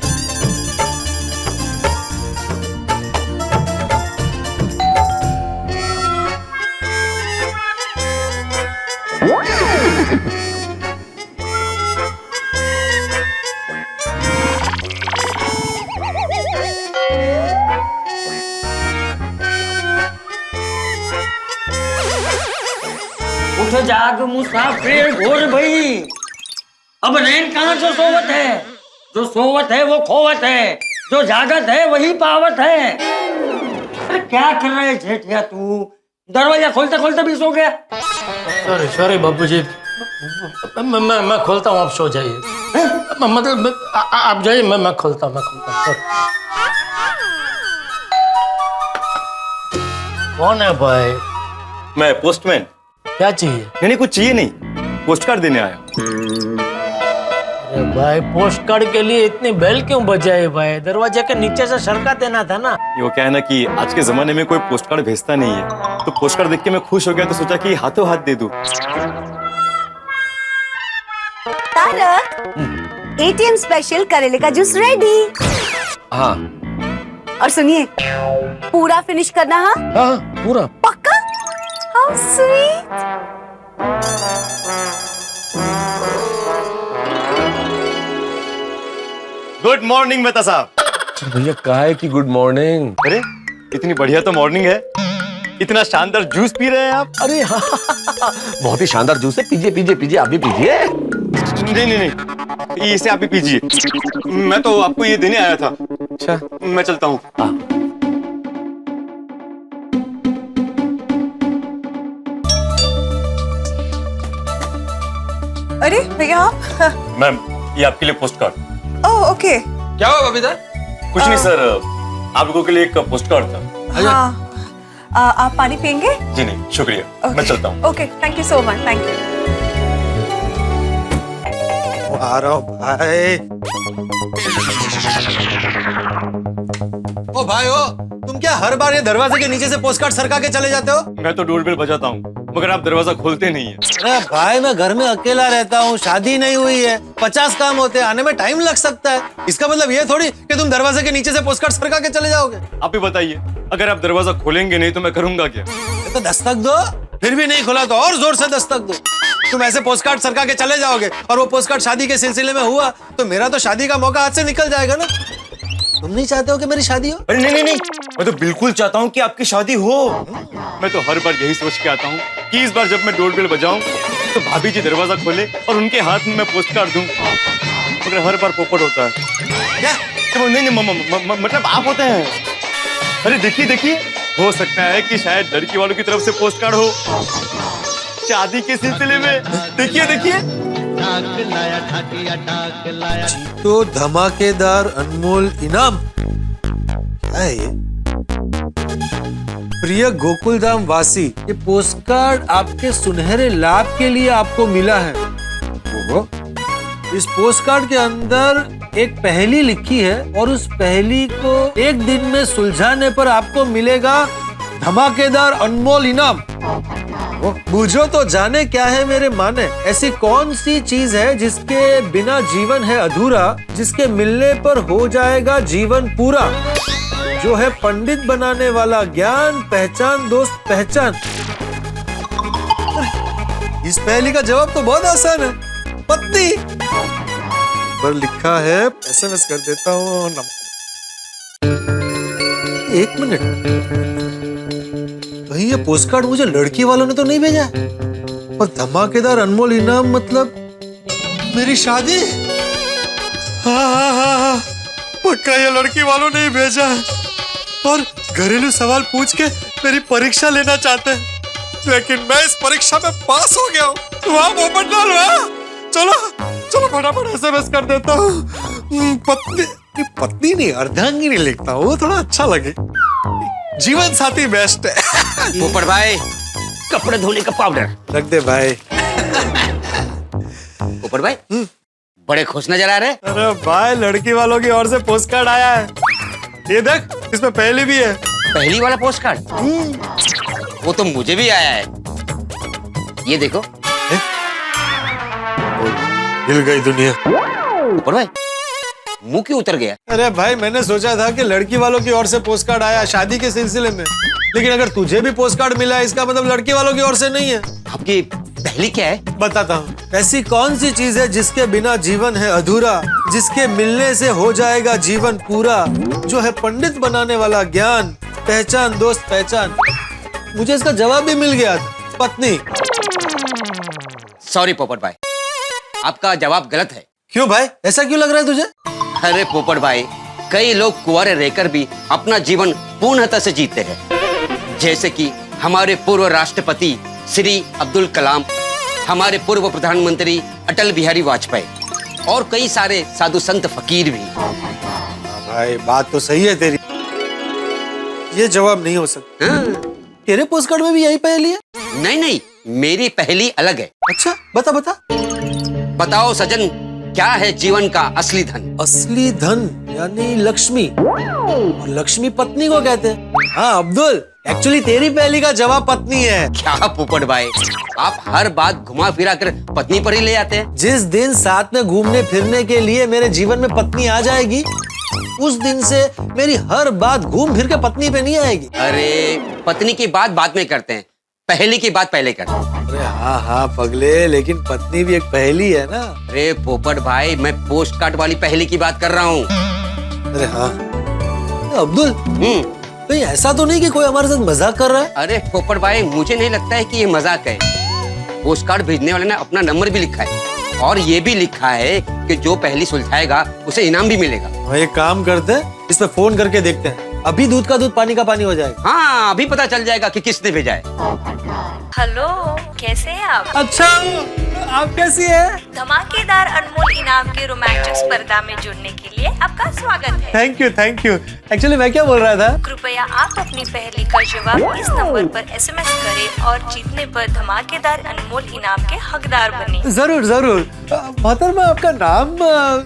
उठ जाग मुसाफिर घोर भई, अब नैन कहाँ जो सोवत है, जो सोवत है वो खोवत है, जो जागत है वही पावत है। अरे क्या कर रहे है जेठिया तू, दरवाजा खोलते खोलते भी सो गया। सॉरी बाबूजी, मैं खोलता हूँ, आप सो जाइए। मतलब आप जाइए, मैं खोलता हूँ। कौन है भाई? मैं पोस्टमैन। क्या चाहिए? नहीं कुछ चाहिए नहीं, पोस्ट कार्ड देने आया। अरे भाई, पोस्ट कार्ड के लिए इतनी बेल क्यों बजाए भाई? दरवाजे के नीचे से सरका देना था ना। ये क्या है ना कि आज के जमाने में कोई पोस्ट कार्ड भेजता नहीं है, तो पोस्ट कार्ड देख के मैं खुश हो गया, तो सोचा कि हाथों हाथ दे दूं। तारक, एटीएम स्पेशल करेले का जूस रेडी। हाँ। और सुनिए, पूरा फिनिश करना। हाँ पूरा पक्का? How sweet. Good morning Mehta साहब। भैया कहा है कि गुड मॉर्निंग? अरे इतनी बढ़िया तो मॉर्निंग है, इतना शानदार जूस पी रहे हैं आप। अरे हाँ, बहुत ही शानदार जूस है, पीजिए पीजिए पीजिए, आप भी पीजिए। नहीं नहीं नहीं, इसे आप ही पीजिए, मैं तो आपको ये देने आया था। अच्छा, मैं चलता हूँ। अरे भैया आप? मैम, ये आपके लिए पोस्ट कार्ड। Oh okay. क्या हुआ बबीता? कुछ नहीं सर, आप लोगों के लिए एक पोस्ट कार्ड था। हाँ, आप पानी पियेंगे? जी नहीं शुक्रिया, मैं चलता हूँ। Okay, thank you so much, thank you. आ रहा हूँ भाई। ओ भाई ओ, तुम क्या हर बार ये दरवाजे के नीचे से पोस्टकार्ड सरका के चले जाते हो? मैं तो डोरबेल बजाता हूँ, मगर आप दरवाजा खोलते नहीं है। अरे भाई, मैं घर में अकेला रहता हूँ, शादी नहीं हुई है, 50 काम होते हैं, आने में टाइम लग सकता है। इसका मतलब ये थोड़ी कि तुम दरवाजे के नीचे से पोस्टकार्ड सरका के चले जाओगे। आप ही बताइए, अगर आप दरवाजा खोलेंगे नहीं तो मैं करूंगा क्या? तो दस्तक दो, फिर भी नहीं खुला तो और जोर से दस्तक दो। तुम ऐसे पोस्टकार्ड सरका के चले जाओगे और वो पोस्टकार्ड शादी के सिलसिले में हुआ तो मेरा तो शादी का मौका हाथ से निकल जाएगा ना। तुम नहीं चाहते हो कि मेरी शादी हो? अरे नहीं नहीं नहीं, मैं तो बिल्कुल चाहता हूँ कि आपकी शादी हो। मैं तो हर बार यही सोच के आता हूँ कि इस बार जब मैं डोरबेल बजाऊं तो भाभी जी दरवाजा खोले और उनके हाथ में मैं पोस्टकार्ड दूं, मगर हर बार पोपट होता है। क्या? तो नहीं नहीं, मतलब आप होते हैं। अरे देखिए देखिए, हो सकता है कि शायद लड़की वालों की तरफ से पोस्टकार्ड हो शादी के सिलसिले में। देखिए देखिए, तो धमाकेदार अनमोल इनाम क्या है ये? प्रिय गोकुलधाम वासी, ये पोस्टकार्ड आपके सुनहरे लाभ के लिए आपको मिला है। ओहो, इस पोस्टकार्ड के अंदर एक पहेली लिखी है और उस पहेली को एक दिन में सुलझाने पर आपको मिलेगा धमाकेदार अनमोल इनाम। बूझो तो जाने क्या है मेरे माने, ऐसी कौन सी चीज है जिसके बिना जीवन है अधूरा, जिसके मिलने पर हो जाएगा जीवन पूरा, जो है पंडित बनाने वाला ज्ञान, पहचान दोस्त पहचान। इस पहेली का जवाब तो बहुत आसान है, पत्नी। पर लिखा है, एसएमएस कर देता हूँ। एक मिनट, कहीं ये पोस्टकार्ड मुझे लड़की वालों ने तो नहीं भेजा? और धमाकेदार अनमोल इनाम मतलब मेरी शादी? हाँ, पक्का ये लड़की वालों ने ही भेजा है और घरेलू सवाल पूछ के मेरी परीक्षा लेना चाहते हैं, लेकिन मैं इस परीक्षा में पास हो गया हूँ। वाह पोपटलाल वाह! चलो चलो फटाफट एसएमएस कर देता हूँ। पत्नी नहीं, अर्धांगिनी लिखता हूँ, थोड़ा अच्छा लगे। जीवन साथी बेस्ट है। पोपट भाई, कपड़े धोने का पाउडर रख दे भाई। पोपट भाई, बड़े खुश नजर आ रहे। अरे भाई, लड़की वालों की ओर से पोस्टकार्ड आया है, ये देख, इसमें पहली भी है। पहली वाला पोस्टकार्ड? वो तो मुझे भी आया है, ये देखो। हिल गई दुनिया। पोपट भाई, मुंह क्यों उतर गया? अरे भाई, मैंने सोचा था कि लड़की वालों की ओर से पोस्टकार्ड आया शादी के सिलसिले में, लेकिन अगर तुझे भी पोस्टकार्ड मिला है इसका मतलब लड़की वालों की ओर से नहीं है। आपकी पहली क्या है? बताता हूँ। ऐसी कौन सी चीज है जिसके बिना जीवन है अधूरा, जिसके मिलने से हो जाएगा जीवन पूरा, जो है पंडित बनाने वाला ज्ञान, पहचान दोस्त पहचान। मुझे इसका जवाब भी मिल गया था, पत्नी। सॉरी पोपट भाई, आपका जवाब गलत है। क्यों भाई, ऐसा क्यों लग रहा है तुझे? अरे पोपट भाई, कई लोग कुंवारे रहकर भी अपना जीवन पूर्णतः से जीते हैं, जैसे कि हमारे पूर्व राष्ट्रपति श्री अब्दुल कलाम, हमारे पूर्व प्रधानमंत्री अटल बिहारी वाजपेयी और कई सारे साधु संत फकीर भी। भाई बात तो सही है तेरी, ये जवाब नहीं हो सकता। तेरे पोस्टकार्ड में भी यही पहेली है? नहीं नहीं, मेरी पहेली अलग है। अच्छा, बता बता। बताओ सजन, क्या है जीवन का असली धन? असली धन यानी लक्ष्मी, और लक्ष्मी पत्नी को कहते हैं। हाँ अब्दुल, एक्चुअली तेरी पहेली का जवाब पत्नी है। क्या पोपट भाई, आप हर बात घुमा फिरा कर पत्नी पर ही ले आते हैं। जिस दिन साथ में घूमने फिरने के लिए मेरे जीवन में पत्नी आ जाएगी, उस दिन से मेरी हर बात घूम फिर के पत्नी पे नहीं आएगी। अरे पत्नी की बात बाद में करते हैं, पहेली की बात पहले करते हैं। अरे हाँ हाँ पगले, लेकिन पत्नी भी एक पहेली है ना। अरे पोपट भाई, मैं पोस्ट कार्ड वाली पहेली की बात कर रहा हूँ। अरे हाँ अब्दुल, कहीं ऐसा तो नहीं कि कोई हमारे साथ मजाक कर रहा है? अरे पोपट भाई, मुझे नहीं लगता है कि ये मजाक है। पोस्ट कार्ड भेजने वाले ने अपना नंबर भी लिखा है और ये भी लिखा है कि जो पहली सुलझाएगा उसे इनाम भी मिलेगा। हाँ, एक काम करते हैं, इस पे फोन करके देखते हैं। अभी दूध का दूध पानी का पानी हो जाएगा। हाँ, अभी पता चल जाएगा कि किसने भेजा है। हेलो, कैसे हैं आप? अच्छा, आप कैसी है? धमाकेदार अनमोल इनाम के रोमांटिक स्पर्धा में जुड़ने के लिए आपका स्वागत है। Thank you, thank you. Actually मैं क्या बोल रहा था, कृपया आप अपनी पहेली का जवाब इस नंबर पर SMS करें और जीतने पर धमाकेदार अनमोल इनाम के हकदार बने। जरूर जरूर। मोहतरमा, आपका नाम?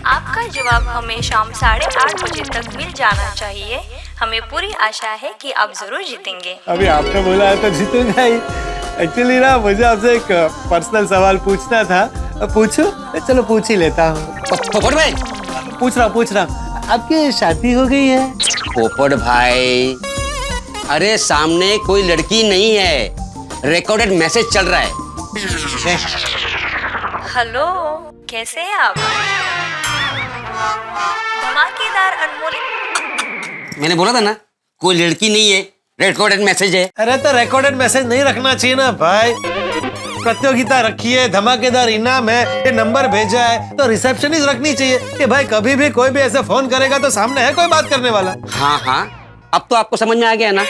आपका जवाब हमें शाम 8:30 बजे तक मिल जाना चाहिए। हमें पूरी आशा है कि आप जरूर जीतेंगे। अभी आपने बोला है तो जीतूंगा ही। एक्चुअली ना, मुझे आपसे एक पर्सनल सवाल पूछना था। पूछूं? चलो पूछ ही लेता हूँ। पोपट भाई, पूछ रहा आपकी शादी हो गई है? पोपट भाई, अरे सामने कोई लड़की नहीं है, रिकॉर्डेड मैसेज चल रहा है। हेलो, कैसे हैं आप? धमाकेदार अनमोल। मैंने बोला था ना, कोई लड़की नहीं है, रिकॉर्डेड मैसेज है। अरे तो रिकॉर्डेड मैसेज नहीं रखना चाहिए ना भाई। प्रतियोगिता रखी है, धमाकेदार इनाम है, ये नंबर भेजा है तो रिसेप्शनिस्ट रखनी चाहिए कि भाई कभी भी कोई भी ऐसे फोन करेगा तो सामने है कोई बात करने वाला। हाँ हाँ, अब तो आपको समझ में आ गया ना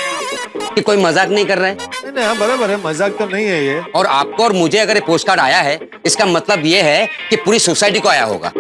कि कोई मजाक नहीं कर रहा है। नहीं, हाँ बराबर है, मजाक तो नहीं है ये। और आपको और मुझे अगर पोस्ट कार्ड आया है, इसका मतलब ये है कि पूरी सोसाइटी को आया होगा।